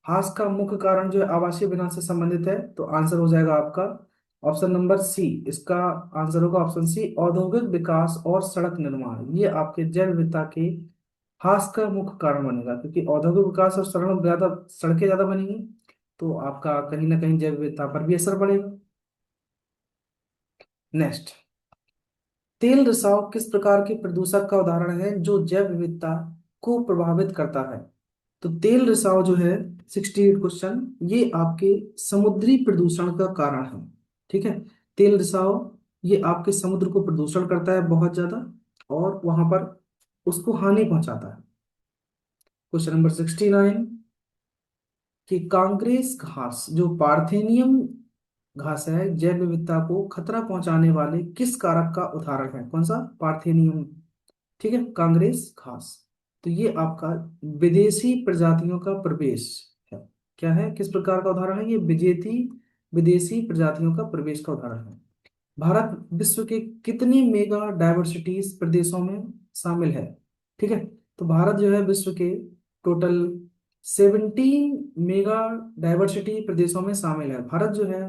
ह्रास का मुख्य कारण जो है आवासीय विनाश से संबंधित है, तो आंसर हो जाएगा आपका ऑप्शन नंबर सी। इसका आंसर होगा ऑप्शन सी, औद्योगिक विकास और सड़क निर्माण। ये आपके जैव विविधता के ह्रास का मुख्य कारण बनेगा, क्योंकि औद्योगिक विकास और सड़कें ज्यादा बनेंगी तो आपका कहीं ना कहीं जैव विविधता पर भी असर पड़ेगा। नेक्स्ट, तेल रिसाव किस प्रकार के प्रदूषक का उदाहरण है जो जैव विविधता को प्रभावित करता है? तो तेल रिसाव जो है, 68 क्वेश्चन, ये आपके समुद्री प्रदूषण का कारण है। ठीक है, तेल रिसाव ये आपके समुद्र को प्रदूषण करता है बहुत ज्यादा, और वहां पर उसको हानि पहुंचाता है। क्वेश्चन नंबर 69, कि कांग्रेस घास जो पार्थेनियम घास है जैव विविधता को खतरा पहुंचाने वाले किस कारक का उदाहरण है? कौन सा? पार्थेनियम। ठीक है, कांग्रेस घास। तो ये आपका विदेशी प्रजातियों का प्रवेश है। क्या है, किस प्रकार का उदाहरण है? ये विदेशी प्रजातियों का प्रवेश का उदाहरण है। भारत विश्व के कितनी मेगा डाइवर्सिटीज प्रदेशों में शामिल है? ठीक है, तो भारत जो है विश्व के टोटल 17 मेगा डाइवर्सिटी प्रदेशों में शामिल है। भारत जो है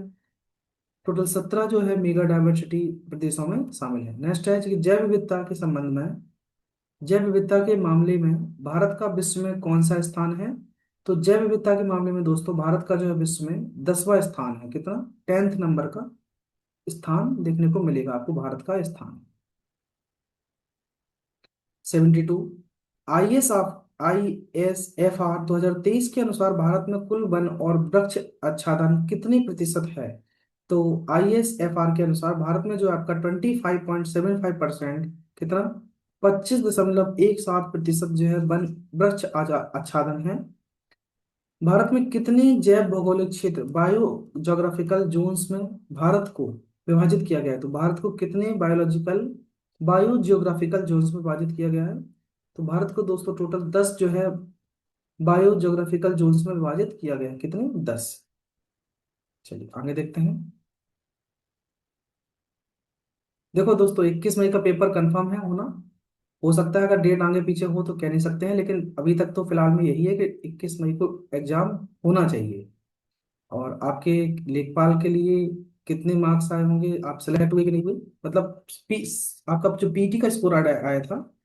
टोटल 17 जो है मेगा डाइवर्सिटी प्रदेशों में शामिल है। नेक्स्ट है कि जैव विविधता के संबंध में, जैव विविधता के मामले में भारत का विश्व में कौन सा स्थान है? तो जैव विविधता के मामले में दोस्तों भारत का जो है विश्व में 10वां स्थान है। कितना? 10th नंबर का स्थान देखने को मिलेगा आपको, भारत का स्थान। 72। ISFR 2023 के अनुसार भारत में कुल वन और वृक्ष आच्छादन कितनी प्रतिशत है? तो ISFR के अनुसार भारत में जो आपका 25.75%, कितना? 25.17% जो है वन वृक्ष आच्छादन है। भारत में कितने जैव भौगोलिक क्षेत्र, बायो जोग्राफिकल जोन्स में भारत को विभाजित किया गया है? तो भारत को कितने बायो जियोग्राफिकल जोन्स में विभाजित किया गया है? तो भारत को दोस्तों टोटल 10 जो है बायो जियोग्राफिकल जोन्स में विभाजित किया गया है। कितने? 10। चलिए आगे देखते हैं। देखो दोस्तों, 21 मई का पेपर कंफर्म है होना। हो सकता है अगर डेट आगे पीछे हो तो कह नहीं सकते हैं, लेकिन अभी तक तो फिलहाल में यही है कि 21 मई को एग्जाम होना चाहिए। और आपके लेखपाल के लिए कितने मार्क्स आए होंगे, आप सेलेक्ट हुए कि नहीं हुए, मतलब आपका जो पीटी का स्कोर आया आया था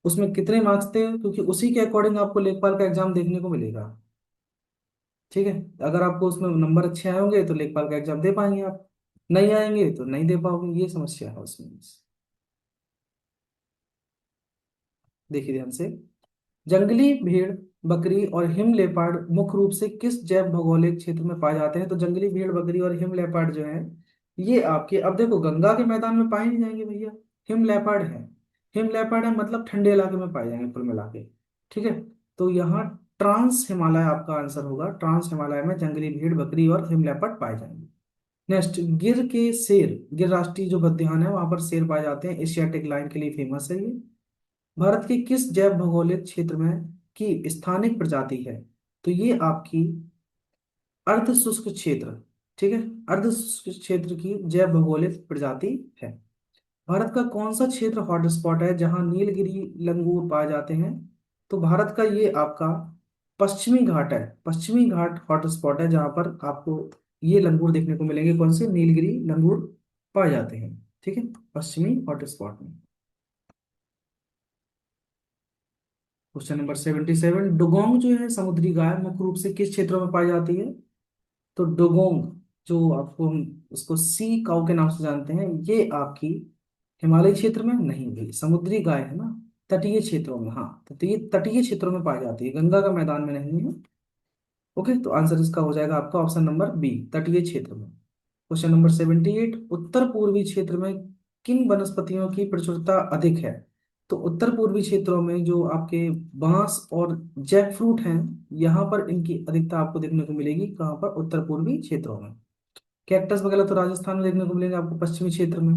उसमें कितने मार्क्स थे, क्योंकि उसी के अकॉर्डिंग आपको लेखपाल का एग्जाम देखने को मिलेगा। ठीक है, अगर आपको उसमें नंबर अच्छे आए होंगे तो लेखपाल का एग्जाम दे पाएंगे आप, नहीं आएंगे तो नहीं दे पाओगे, ये समस्या है उसमें। देखिए ध्यान से, जंगली भेड़, बकरी और हिम लेपर्ड मुख्य रूप से किस जैव भौगोलिक क्षेत्र में पाए जाते हैं? तो जंगली भेड़, बकरी और हिम लेपर्ड जो है ये आपके, अब देखो गंगा के मैदान में पाए नहीं जाएंगे भैया। हिम लेपर्ड है, हिम लेपर्ड है मतलब ठंडे इलाके में पाए जाएंगे कुल मिला के। ठीक है, तो यहाँ ट्रांस हिमालय आपका आंसर होगा। ट्रांस हिमालय में जंगली भेड़, बकरी और हिम लेपर्ड पाए जाएंगे। नेक्स्ट, गिर के शेर, गिर राष्ट्रीय जो उद्यान है वहां पर शेर पाए जाते हैं, एशियाटिक लाइन के लिए फेमस है ये। भारत के किस जैव भौगोलिक क्षेत्र में की स्थानिक प्रजाति है? तो ये आपकी अर्ध शुष्क क्षेत्र, ठीक है, अर्ध शुष्क क्षेत्र की जैव भौगोलिक प्रजाति है। भारत का कौन सा क्षेत्र हॉटस्पॉट है जहां नीलगिरी लंगूर पाए जाते हैं? तो भारत का ये आपका पश्चिमी घाट है। पश्चिमी घाट हॉटस्पॉट है जहां पर आपको ये लंगूर देखने को मिलेंगे। कौन से? नीलगिरी लंगूर पाए जाते हैं। ठीक है, पश्चिमी हॉटस्पॉट में। क्वेश्चन नंबर 77, डुगोंग जो है समुद्री गाय मुख्य रूप से किस क्षेत्रों में पाई जाती है? तो डुगोंग, जो आपको हम उसको सी काऊ के नाम से जानते हैं, ये आपकी हिमालय क्षेत्र में नहीं हुई, समुद्री गाय है ना, तटीय क्षेत्रों में। हाँ, तो ये तटीय क्षेत्रों में पाई जाती है, गंगा का मैदान में नहीं है। ओके, तो आंसर इसका हो जाएगा आपका ऑप्शन नंबर बी, तटीय क्षेत्र में। क्वेश्चन नंबर 78, उत्तर पूर्वी क्षेत्र में किन वनस्पतियों की प्रचुरता अधिक है? तो उत्तर पूर्वी क्षेत्रों में जो आपके बांस और जैक फ्रूट हैं, यहाँ पर इनकी अधिकता आपको देखने को मिलेगी। कहाँ पर? उत्तर पूर्वी क्षेत्रों में। कैक्टस वगैरह तो राजस्थान में देखने को मिलेंगे आपको, पश्चिमी क्षेत्र में।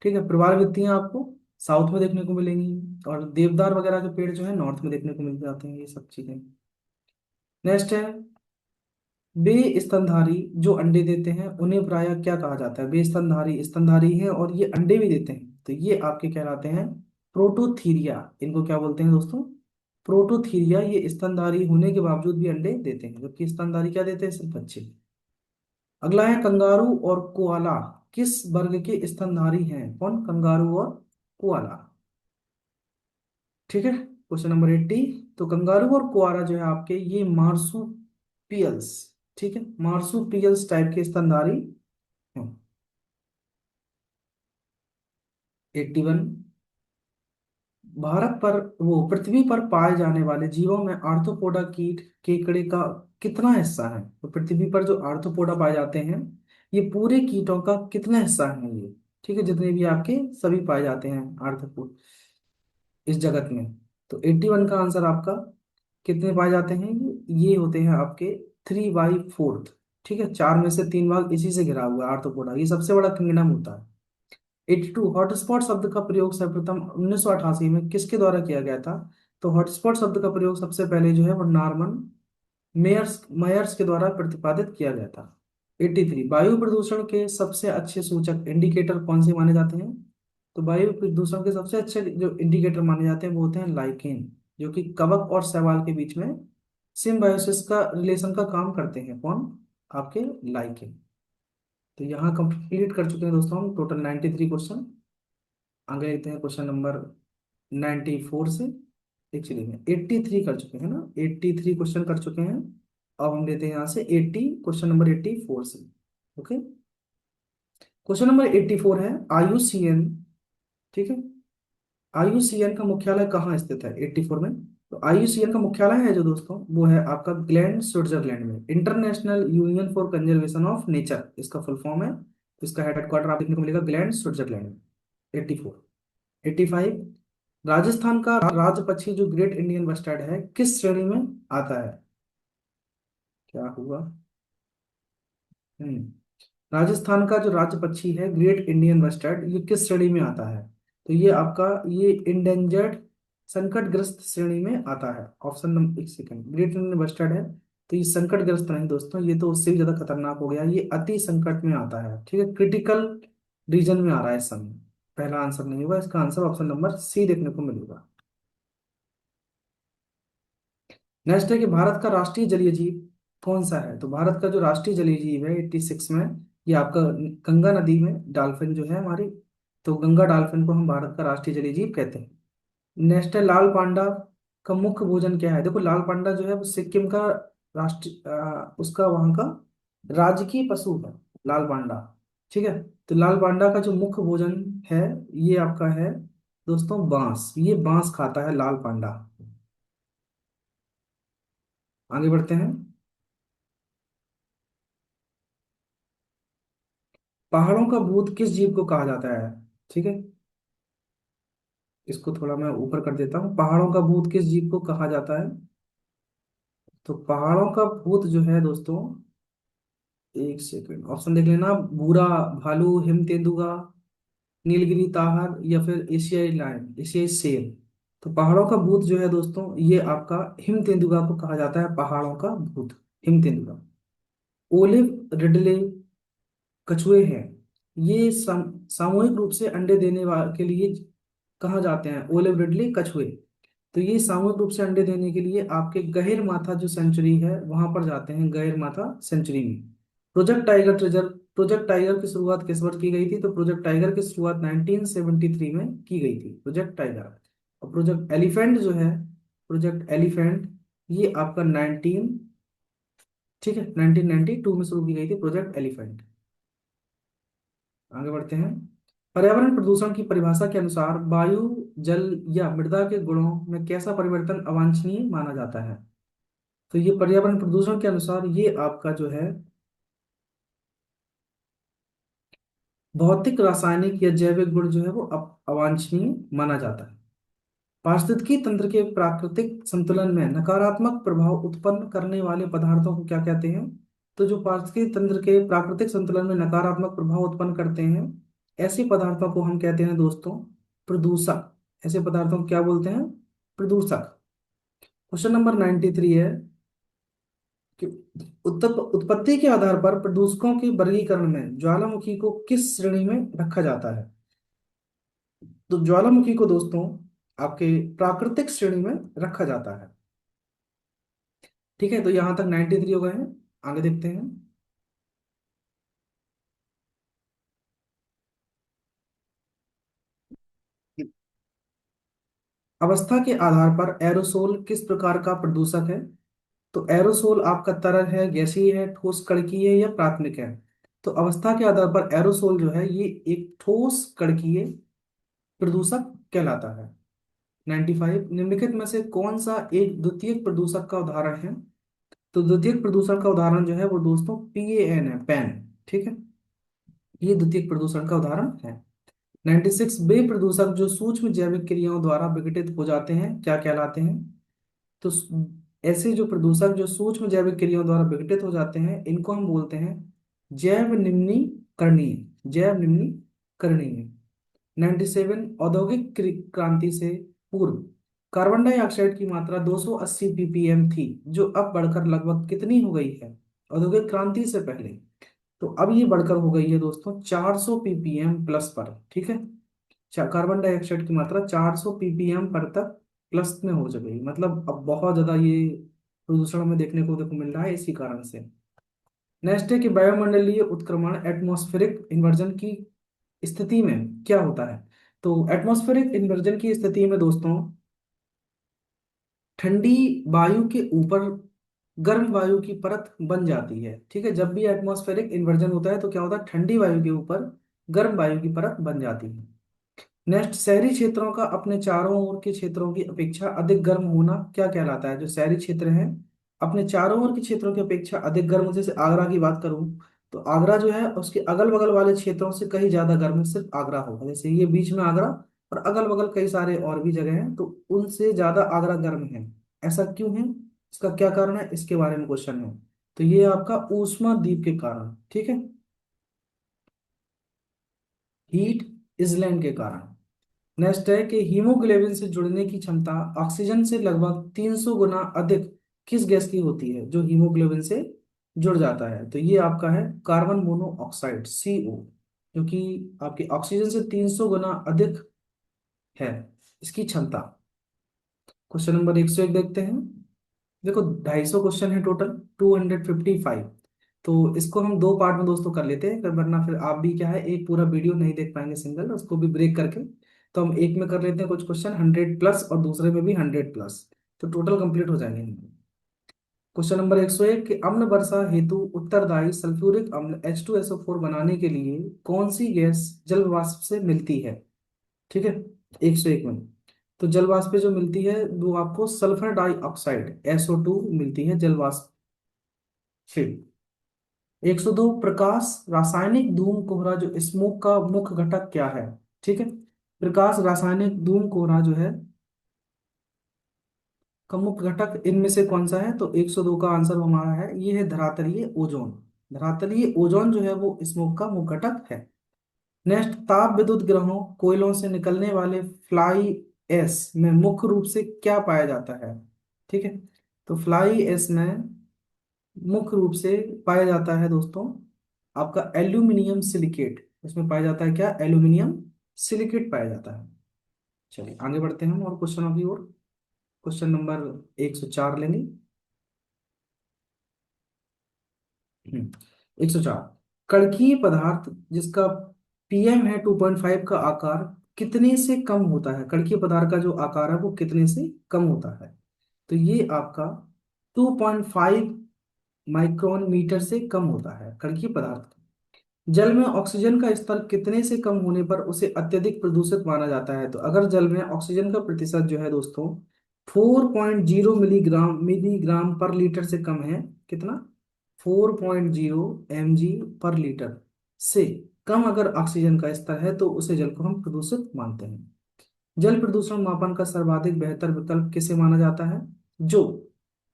ठीक है, प्रवाल वित्तियां आपको साउथ में देखने को मिलेंगी, और देवदार वगैरह के पेड़ जो है नॉर्थ में देखने को मिल जाते हैं, ये सब चीजें। नेक्स्ट है, बेस्तनधारी जो अंडे देते हैं उन्हें प्रायः क्या कहा जाता है? बेस्तनधारी स्तनधारी है और ये अंडे भी देते हैं, तो ये आपके कहलाते हैं प्रोटोथीरिया। इनको क्या बोलते हैं दोस्तों? प्रोटोथीरिया। ये स्तनधारी होने के बावजूद भी अंडे देते हैं, जबकि स्तनधारी क्या देते हैं? सिर्फ बच्चे। अगला है, कंगारू और कोआला किस वर्ग के स्तनधारी हैं? कौन? कंगारू और कोआला। ठीक है, क्वेश्चन नंबर 80, तो कंगारू और कोआला जो है आपके, ये मार्सुपियल्स, ठीक है, मार्सुपियल्स टाइप के स्तनधारी हैं। 81, भारत पर वो पृथ्वी पर पाए जाने वाले जीवों में आर्थ्रोपोडा कीट केकड़े का कितना हिस्सा है? तो पृथ्वी पर जो आर्थ्रोपोडा पाए जाते हैं, ये पूरे कीटों का कितना हिस्सा है ये? ठीक है, जितने भी आपके सभी पाए जाते हैं आर्थ्रोपोड इस जगत में। तो 81 का आंसर आपका, कितने पाए जाते हैं ये होते हैं आपके 3/4। ठीक है, 4 में से 3 भाग इसी से घिरा हुआ है आर्थ्रोपोडा, ये सबसे बड़ा किंगडम होता है। 82, हॉटस्पॉट शब्द का प्रयोग सर्वप्रथम 1988 में किसके द्वारा किया गया था? तो हॉटस्पॉट शब्द का प्रयोग सबसे पहले जो है वो नॉर्मन मेयर्स मायर्स के द्वारा प्रतिपादित किया गया था। 83, वायु प्रदूषण के सबसे अच्छे सूचक इंडिकेटर कौन से माने जाते हैं? तो वायु प्रदूषण के सबसे अच्छे जो इंडिकेटर माने जाते हैं वो होते हैं लाइकेन, जो कि कवक और शैवाल के बीच में सिम्बायोसिस का रिलेशन का काम करते हैं। कौन? आपके लाइकेन। तो यहाँ कंप्लीट कर चुके हैं दोस्तों हम टोटल 93 क्वेश्चन। आगे लेते हैं क्वेश्चन नंबर 94 से। एक्चुअली में 83 कर चुके हैं ना, 83 क्वेश्चन कर चुके हैं। अब हम लेते हैं यहाँ से क्वेश्चन नंबर 84 से। ओके, क्वेश्चन नंबर 84 है, आयुसीएन। ठीक है, आयुसीएन का मुख्यालय कहाँ स्थित है 84 में? तो आयुसीएन का मुख्यालय है जो दोस्तों, वो है आपका ग्लैंड स्विट्जरलैंड में। International union for conservation of nature इसका फुल फॉर्म है। इसका हेडक्वार्टर आप देखने को मिलेगा ग्लैंड स्विट्जरलैंड में। 84। 85, राजस्थान का राज पक्षी जो ग्रेट इंडियन बस्टर्ड है किस श्रेणी में आता है? क्या हुआ? हम्म राजस्थान का जो राज्य पक्षी है ग्रेट इंडियन बस्टर्ड, ये किस श्रेणी में आता है? तो ये आपका ये इंडेंजर्ड, संकटग्रस्त श्रेणी में आता है। ऑप्शन नंबर, एक सेकंड, ग्रेट इंडियन बस्टर्ड है, तो ये संकटग्रस्त नहीं दोस्तों, ये तो उससे भी ज्यादा खतरनाक हो गया, ये अति संकट में आता है। ठीक है, क्रिटिकल रीजन में आ रहा है इस समय। पहला आंसर नहीं होगा, इसका आंसर ऑप्शन नंबर सी देखने को मिलेगा। नेक्स्ट है कि भारत का राष्ट्रीय जलीय जीव कौन सा है? तो भारत का जो राष्ट्रीय जलीय जीव है 86 में, ये आपका गंगा नदी में डॉल्फिन जो है हमारी, तो गंगा डॉल्फिन को हम भारत का राष्ट्रीय जलीय जीव कहते हैं। नेक्स्ट है, लाल पांडा का मुख्य भोजन क्या है? देखो, लाल पांडा जो है वो सिक्किम का राष्ट्रीय उसका वहाँ का राजकीय पशु है लाल पांडा। ठीक है, तो लाल पांडा का जो मुख्य भोजन है, ये आपका है दोस्तों बांस, ये बांस खाता है लाल पांडा। आगे बढ़ते हैं। पहाड़ों का भूत किस जीव को कहा जाता है? ठीक है, इसको थोड़ा मैं ऊपर कर देता हूँ। पहाड़ों का भूत किस जीव को कहा जाता है? तो पहाड़ों का भूत जो है दोस्तों, एक सेकंड, ऑप्शन देख लेना, भूरा भालू, हिम तेंदुआ, नीलगिरी ताहर, या फिर एशियाई लायन, एशियाई शेर। तो पहाड़ों का भूत जो है दोस्तों, ये आपका हिम तेंदुआ को कहा जाता है, पहाड़ों का भूत हिम तेंदुआ। ओलिव रिडले कछुए हैं, ये सामूहिक रूप से अंडे देने के लिए कहाँ जाते हैं? ओलिव रिडले, कछुए। तो ये सामूहिक रूप से अंडे देने के लिए आपके गहिर माथा जो सेंचुरी है वहां पर जाते हैं, गहिर माथा सेंचुरी में। Project tiger treasure, project tiger की शुरुआत किस वर्ष की गई थी? तो प्रोजेक्ट टाइगर की शुरुआत 1973 में की गई थी, प्रोजेक्ट टाइगर। और प्रोजेक्ट एलिफेंट जो है, प्रोजेक्ट एलिफेंट, ये आपका 19, ठीक है, 1992 में शुरू की गई थी प्रोजेक्ट एलिफेंट। आगे बढ़ते हैं। पर्यावरण प्रदूषण की परिभाषा के अनुसार वायु, जल या मृदा के गुणों में कैसा परिवर्तन अवांछनीय माना जाता है? तो ये पर्यावरण प्रदूषण के अनुसार ये आपका जो है भौतिक, रासायनिक या जैविक गुण जो है वो अवांछनीय माना जाता है। पारिस्थितिकी तंत्र के प्राकृतिक संतुलन में नकारात्मक प्रभाव उत्पन्न करने वाले पदार्थों को क्या कहते हैं? तो जो पारिस्थितिकी तंत्र के प्राकृतिक संतुलन में नकारात्मक प्रभाव उत्पन्न करते हैं, ऐसे पदार्थों को हम कहते हैं दोस्तों प्रदूषक। ऐसे पदार्थों को क्या बोलते हैं? प्रदूषक। क्वेश्चन नंबर 93 है कि उत्पत्ति के आधार पर प्रदूषकों के वर्गीकरण में ज्वालामुखी को किस श्रेणी में रखा जाता है? तो ज्वालामुखी को दोस्तों आपके प्राकृतिक श्रेणी में रखा जाता है। ठीक है, तो यहां तक 93 हो गए हैं। आगे देखते हैं। अवस्था के आधार पर एरोसोल किस प्रकार का प्रदूषक है? तो एरोसोल आपका तरल है, गैसीय है, ठोस कणकीय है या प्राथमिक है? तो अवस्था के आधार पर एरोसोल जो है ये एक ठोस कणकीय प्रदूषक कहलाता है। 95, निम्नलिखित में से कौन सा एक द्वितीयक प्रदूषक का उदाहरण है? तो द्वितीयक प्रदूषण का उदाहरण जो है वो दोस्तों PAN है, पैन। ठीक है, ये द्वितीयक प्रदूषण का उदाहरण है। 96, वे प्रदूषक जो सूक्ष्म जैविक क्रियाओं द्वारा विघटित हो जाते हैं क्या कहलाते हैं? तो ऐसे जो प्रदूषक जो सूक्ष्म जैविक क्रियाओं द्वारा विघटित हो जाते हैं इनको हम बोलते हैं जैव निम्नीकरणीय, जैव निम्नीकरणीय। 97, औद्योगिक क्रांति से पूर्व कार्बन डाइऑक्साइड की मात्रा 280 ppm थी, जो अब बढ़कर लगभग कितनी हो गई है औद्योगिक क्रांति से पहले? तो अब ये बढ़कर हो गई है दोस्तों 400 ppm प्लस पर। ठीक है, कार्बन डाइऑक्साइड की मात्रा 400 ppm पर तक प्लस में हो गई, मतलब अब बहुत ज्यादा ये प्रदूषण हमें देखने को देखो मिल रहा है इसी कारण से। नेक्स्ट है कि वायुमंडलीय उत्क्रमण एटमॉस्फेरिक इन्वर्जन की स्थिति में क्या होता है? तो एटमॉस्फेरिक इन्वर्जन की स्थिति में दोस्तों ठंडी वायु के ऊपर गर्म वायु की परत बन जाती है। ठीक है, जब भी एटमॉस्फेरिक इन्वर्जन होता है तो क्या होता है, ठंडी वायु के ऊपर गर्म वायु की परत बन जाती है। नेक्स्ट, शहरी क्षेत्रों का अपने चारों ओर के क्षेत्रों की अपेक्षा अधिक गर्म होना क्या कहलाता है? जो शहरी क्षेत्र हैं अपने चारों ओर के क्षेत्रों की अपेक्षा अधिक गर्म, जैसे आगरा की बात करूं तो आगरा जो है उसके अगल बगल वाले क्षेत्रों से कहीं ज्यादा गर्म है, सिर्फ आगरा होगा। जैसे ये बीच में आगरा और अगल बगल कई सारे और भी जगह हैं तो उनसे ज्यादा आगरा गर्म है। ऐसा क्यों है, इसका क्या कारण है, इसके बारे में क्वेश्चन है। तो ये आपका ऊष्मा द्वीप के कारण, ठीक है, हीट इसलैंड के कारण। नेक्स्ट है कि हीमोग्लोबिन से जुड़ने की क्षमता ऑक्सीजन से लगभग 300 गुना अधिक किस गैस की होती है जो हीमोग्लोबिन से जुड़ जाता है? तो ये आपका है कार्बन मोनोऑक्साइड, CO, क्योंकि आपके ऑक्सीजन से 300 गुना अधिक है इसकी क्षमता। क्वेश्चन नंबर 101 देखते हैं। देखो 250 क्वेश्चन है टोटल, 255। तो इसको हम दो पार्ट में दोस्तों कर लेते हैं, वरना फिर आप भी क्या है एक पूरा वीडियो नहीं देख पाएंगे सिंगल, उसको भी ब्रेक करके। तो हम एक में कर लेते हैं कुछ क्वेश्चन 100 प्लस और दूसरे में भी 100 प्लस, तो टोटल कंप्लीट हो जाएंगे। क्वेश्चन नंबर 101 कि अम्ल वर्षा हेतु उत्तरदायी सल्फ्यूरिक अम्ल H2SO4 बनाने के लिए कौन सी गैस जल वाष्प से मिलती है? ठीक है, 101 में तो जल वाष्प पे जो मिलती है वो आपको सल्फर डाइऑक्साइड SO2 मिलती है जल वाष्प से। 102 प्रकाश रासायनिक धूम कोहरा जो स्मोक का मुख्य घटक क्या है? ठीक है, प्रकाश रासायनिक धूम कोहरा जो है का मुख्य घटक इनमें से कौन सा है? तो 102 का आंसर हमारा है ये है धरातलीय ओजोन। धरातलीय ओजोन जो है वो स्मोक का मुख्य घटक है। नेक्स्ट, ताप विद्युत ग्रहों कोयलों से निकलने वाले फ्लाई एस में मुख्य रूप से क्या पाया जाता है? ठीक है, तो फ्लाई एस में मुख्य रूप से पाया जाता है दोस्तों आपका एल्यूमिनियम सिलिकेट। उसमें पाया जाता है क्या, एल्यूमिनियम सिलिकेट पाया जाता है। चलिए आगे बढ़ते हैं हम और क्वेश्चनों की ओर। क्वेश्चन नंबर 104 लेंगे। 104, कणकीय पदार्थ जिसका पीएम है 2.5 का आकार कितने से कम होता है? कणकीय पदार्थ का जो आकार है वो कितने से कम होता है? तो ये आपका 2.5 माइक्रोन मीटर से कम होता है कणकीय पदार्थ। जल में ऑक्सीजन का स्तर कितने से कम होने पर उसे अत्यधिक प्रदूषित माना जाता है? तो अगर जल में ऑक्सीजन का प्रतिशत जो है दोस्तों 4.0 मिलीग्राम पर लीटर से कम है, कितना, 4.0 mg पर लीटर से कम अगर ऑक्सीजन का स्तर है तो उसे जल को हम प्रदूषित मानते हैं। जल प्रदूषण मापन का सर्वाधिक बेहतर विकल्प किसे माना जाता है? जो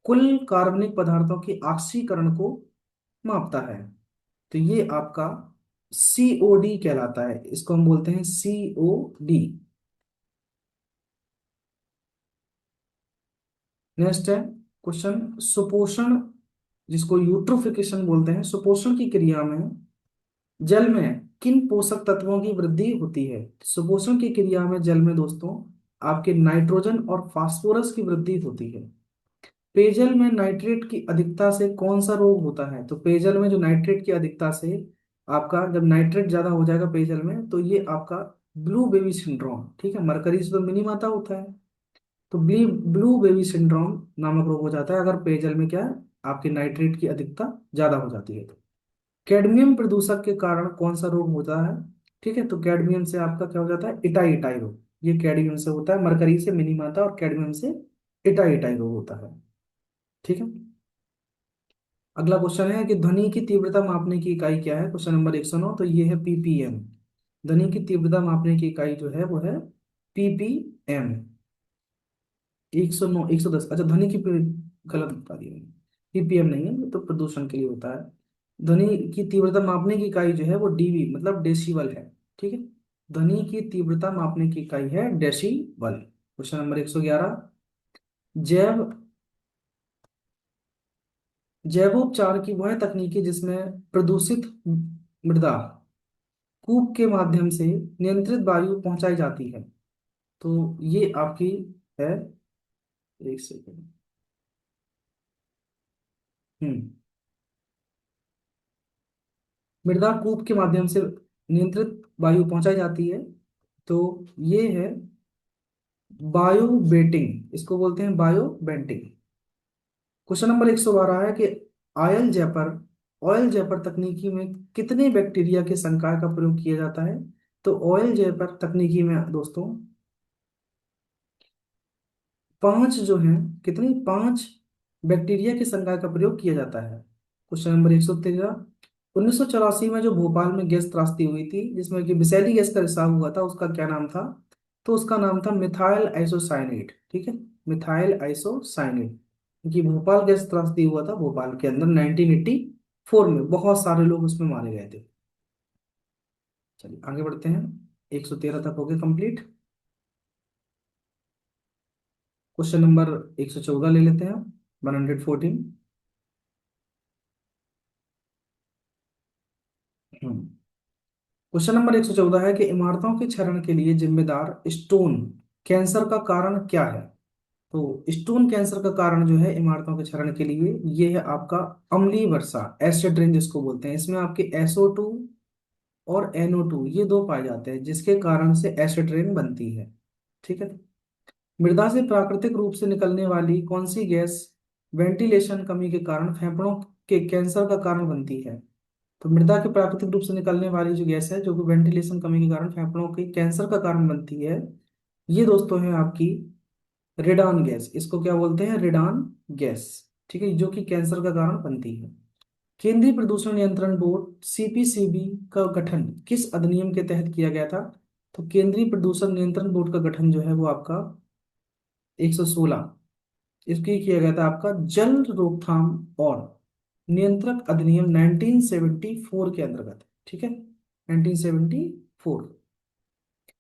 कुल कार्बनिक पदार्थों के ऑक्सीकरण को मापता है। तो ये आपका सीओडी कहलाता है, इसको हम बोलते हैं सीओडी। नेक्स्ट है क्वेश्चन, सुपोषण जिसको यूट्रोफिकेशन बोलते हैं, सुपोषण की क्रिया में जल में किन पोषक तत्वों की वृद्धि होती है? सुपोषण की क्रिया में जल में दोस्तों आपके नाइट्रोजन और फास्फोरस की वृद्धि होती है। पेयजल में नाइट्रेट की अधिकता से कौन सा रोग होता है? तो पेयजल में जो नाइट्रेट की अधिकता से आपका, जब नाइट्रेट ज्यादा हो जाएगा पेयजल में तो ये आपका ब्लू बेबी सिंड्रोम, ठीक है, मरकरी से तो मिनीमाता होता है, तो ब्लू बेबी सिंड्रोम नामक रोग हो जाता है अगर पेयजल में क्या है, आपकी नाइट्रेट की अधिकता ज्यादा हो जाती है। तो कैडमियम प्रदूषक के कारण कौन सा रोग होता है? ठीक है, तो कैडमियम से आपका क्या हो जाता है, इटाई इटाई रोग, ये कैडमियम से होता है, मरकरी से मिनीमाता और कैडमियम से इटाई इटाई रोग होता है। ठीक है, अगला क्वेश्चन है कि ध्वनि की तीव्रता मापने की इकाई क्या है? क्वेश्चन नंबर 109, तो ये है पीपीएम। ध्वनि की तीव्रता मापने की इकाई जो है वो है पीपीएम। 109, 110, अच्छा ध्वनि की गलत बता दिया मैंने, पीपीएम नहीं है, ये तो प्रदूषण के लिए होता है। ध्वनि की तीव्रता मापने की इकाई जो है वो डीबी मतलब डेसिबल है। ठीक है, ध्वनि की तीव्रता मापने की इकाई है डेसिबल। क्वेश्चन नंबर 111, जैव जैवोपचार की वह तकनीकी जिसमें प्रदूषित मृदा कूप के माध्यम से नियंत्रित वायु पहुंचाई जाती है। तो ये आपकी है, एक सेकंड। हम्म मृदा कूप के माध्यम से नियंत्रित वायु पहुंचाई जाती है, तो ये है बायो बेटिंग, इसको बोलते हैं बायो बेंटिंग। क्वेश्चन नंबर 112 है कि ऑयल जेपर ऑयल जेपर तकनीकी में कितने बैक्टीरिया के संकाय का प्रयोग किया जाता है? तो ऑयल जेपर तकनीकी में दोस्तों पांच जो हैं, कितनी, पांच बैक्टीरिया के संकाय का प्रयोग किया जाता है। क्वेश्चन नंबर 113, 1984 में जो भोपाल में गैस त्रासदी हुई थी जिसमें कि विषैली गैस का रिसाव हुआ था, उसका क्या नाम था? तो उसका नाम था मिथाइल आइसोसाइनेट। ठीक है, मिथाइल आइसोसाइनेट, क्योंकि भोपाल गैस त्रासदी हुआ था भोपाल के अंदर 1984 में, बहुत सारे लोग उसमें मारे गए थे। चलिए आगे बढ़ते हैं, 113 तक हो गए कंप्लीट। क्वेश्चन नंबर 114 ले लेते हैं, 114। क्वेश्चन नंबर 114 है कि इमारतों के क्षरण के लिए जिम्मेदार स्टोन कैंसर का कारण क्या है? तो स्टोन कैंसर का कारण जो है इमारतों के क्षरण के लिए, ये है आपका अम्लीय वर्षा, एसिड रेन जिसको बोलते हैं। इसमें आपके SO2 और NO2 ये दो पाए जाते हैं जिसके कारण से एसिड रेन बनती है। ठीक है, मृदा से प्राकृतिक रूप से निकलने वाली कौन सी गैस वेंटिलेशन कमी के कारण फेफड़ों के कैंसर का कारण बनती है? तो मृदा के प्राकृतिक रूप से निकलने वाली जो गैस है जो कि वेंटिलेशन कमी के कारण फेफड़ों के कैंसर का कारण बनती है, ये दोस्तों है आपकी रेडान गैस, इसको क्या बोलते हैं, रेडान गैस। ठीक है, जो कि कैंसर का कारण बनती है। केंद्रीय प्रदूषण नियंत्रण बोर्ड CPCB का गठन किस अधिनियम के तहत किया गया था? तो केंद्रीय प्रदूषण नियंत्रण बोर्ड का गठन जो है वो आपका 116, इसके किया गया था आपका जल रोकथाम और नियंत्रक अधिनियम 1974 के अंतर्गत। ठीक है, 1974।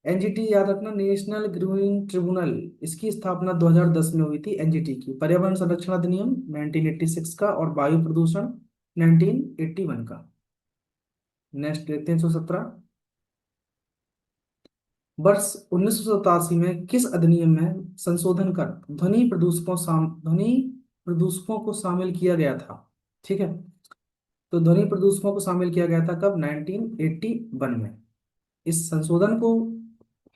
NGT याद रखना, नेशनल ग्रीन ट्रिब्यूनल, इसकी स्थापना 2010 में हुई थी। NGT की पर्यावरण संरक्षण अधिनियम 1986 का और वायु प्रदूषण 1981 का। नेक्स्ट लेते हैं 117, वर्ष 1987 में किस अधिनियम में संशोधन कर ध्वनि प्रदूषकों को शामिल किया गया था? ठीक है, तो ध्वनि प्रदूषकों को शामिल किया गया था कब? 1981 में। इस संशोधन को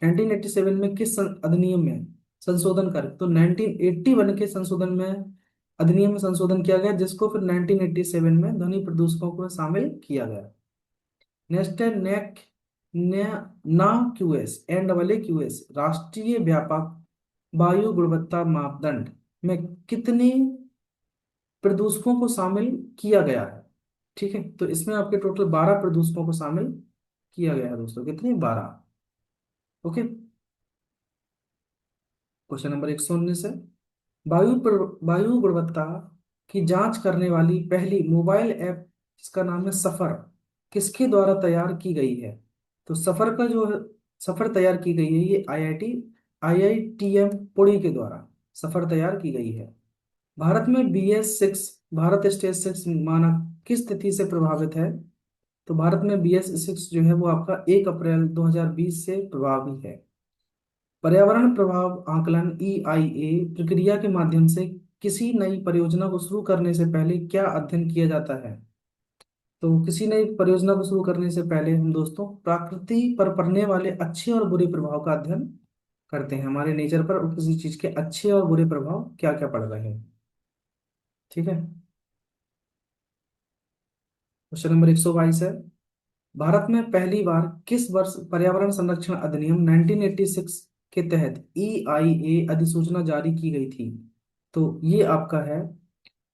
1987 में किस अधिनियम में संशोधन कर, तो 1981 के संशोधन में, अधिनियम में संशोधन किया गया, जिसको फिर 1987 में ध्वनि प्रदूषकों को शामिल किया गया। नेक्स्ट है नेक ने, ना QS N double A QS राष्ट्रीय व्यापक वायु गुणवत्ता मापदंड में कितने प्रदूषकों को शामिल किया गया है? ठीक है, तो इसमें आपके टोटल 12 प्रदूषकों को शामिल किया गया है दोस्तों। कितने? 12। ओके, क्वेश्चन नंबर 119 है, वायु गुणवत्ता की जांच करने वाली पहली मोबाइल ऐप, जिसका नाम है सफर, किसके द्वारा तैयार की गई है? तो सफर का जो सफर तैयार की गई है, ये आईआईटीएम पुणे के द्वारा सफर तैयार की गई है। भारत में BS6 भारत स्टेज 6 मानक किस तिथि से प्रभावित है? तो भारत में BS6 जो है वो आपका 1 अप्रैल 2020 से प्रभावी है। पर्यावरण प्रभाव आकलन EIA प्रक्रिया के माध्यम से किसी नई परियोजना को शुरू करने से पहले क्या अध्ययन किया जाता है? तो किसी नई परियोजना को शुरू करने से पहले हम दोस्तों प्रकृति पर पड़ने वाले अच्छे और बुरे प्रभाव का अध्ययन करते हैं। हमारे नेचर पर किसी चीज के अच्छे और बुरे प्रभाव क्या क्या पड़ रहे हैं। ठीक है, क्वेश्चन नंबर 122 है, भारत में पहली बार किस वर्ष पर्यावरण संरक्षण अधिनियम 1986 के तहत EIA अधिसूचना जारी की गई थी? तो ये आपका है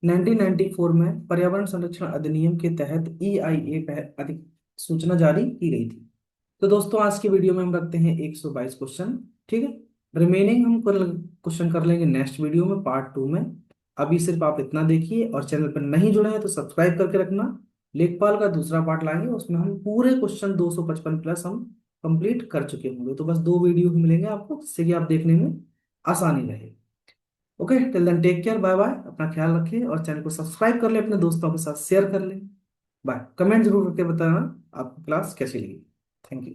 1994 में पर्यावरण संरक्षण अधिनियम के तहत EIA अधिसूचना जारी की गई थी। तो दोस्तों आज की वीडियो में हम रखते हैं 122 क्वेश्चन। ठीक है, रिमेनिंग हम क्वेश्चन कर लेंगे नेक्स्ट वीडियो में, पार्ट 2 में। अभी सिर्फ आप इतना देखिए, और चैनल पर नहीं जुड़े हैं तो सब्सक्राइब करके रखना। लेखपाल का दूसरा पार्ट लाएंगे, उसमें हम पूरे क्वेश्चन 255 प्लस हम कंप्लीट कर चुके होंगे। तो बस 2 वीडियो ही मिलेंगे आपको, जिससे कि आप देखने में आसानी रहे। Okay, till then take care, bye bye, अपना ख्याल रखिए, और चैनल को सब्सक्राइब कर ले, अपने दोस्तों के साथ शेयर कर ले। बाय, कमेंट जरूर करके बताना आपको क्लास कैसी लगी। Thank you.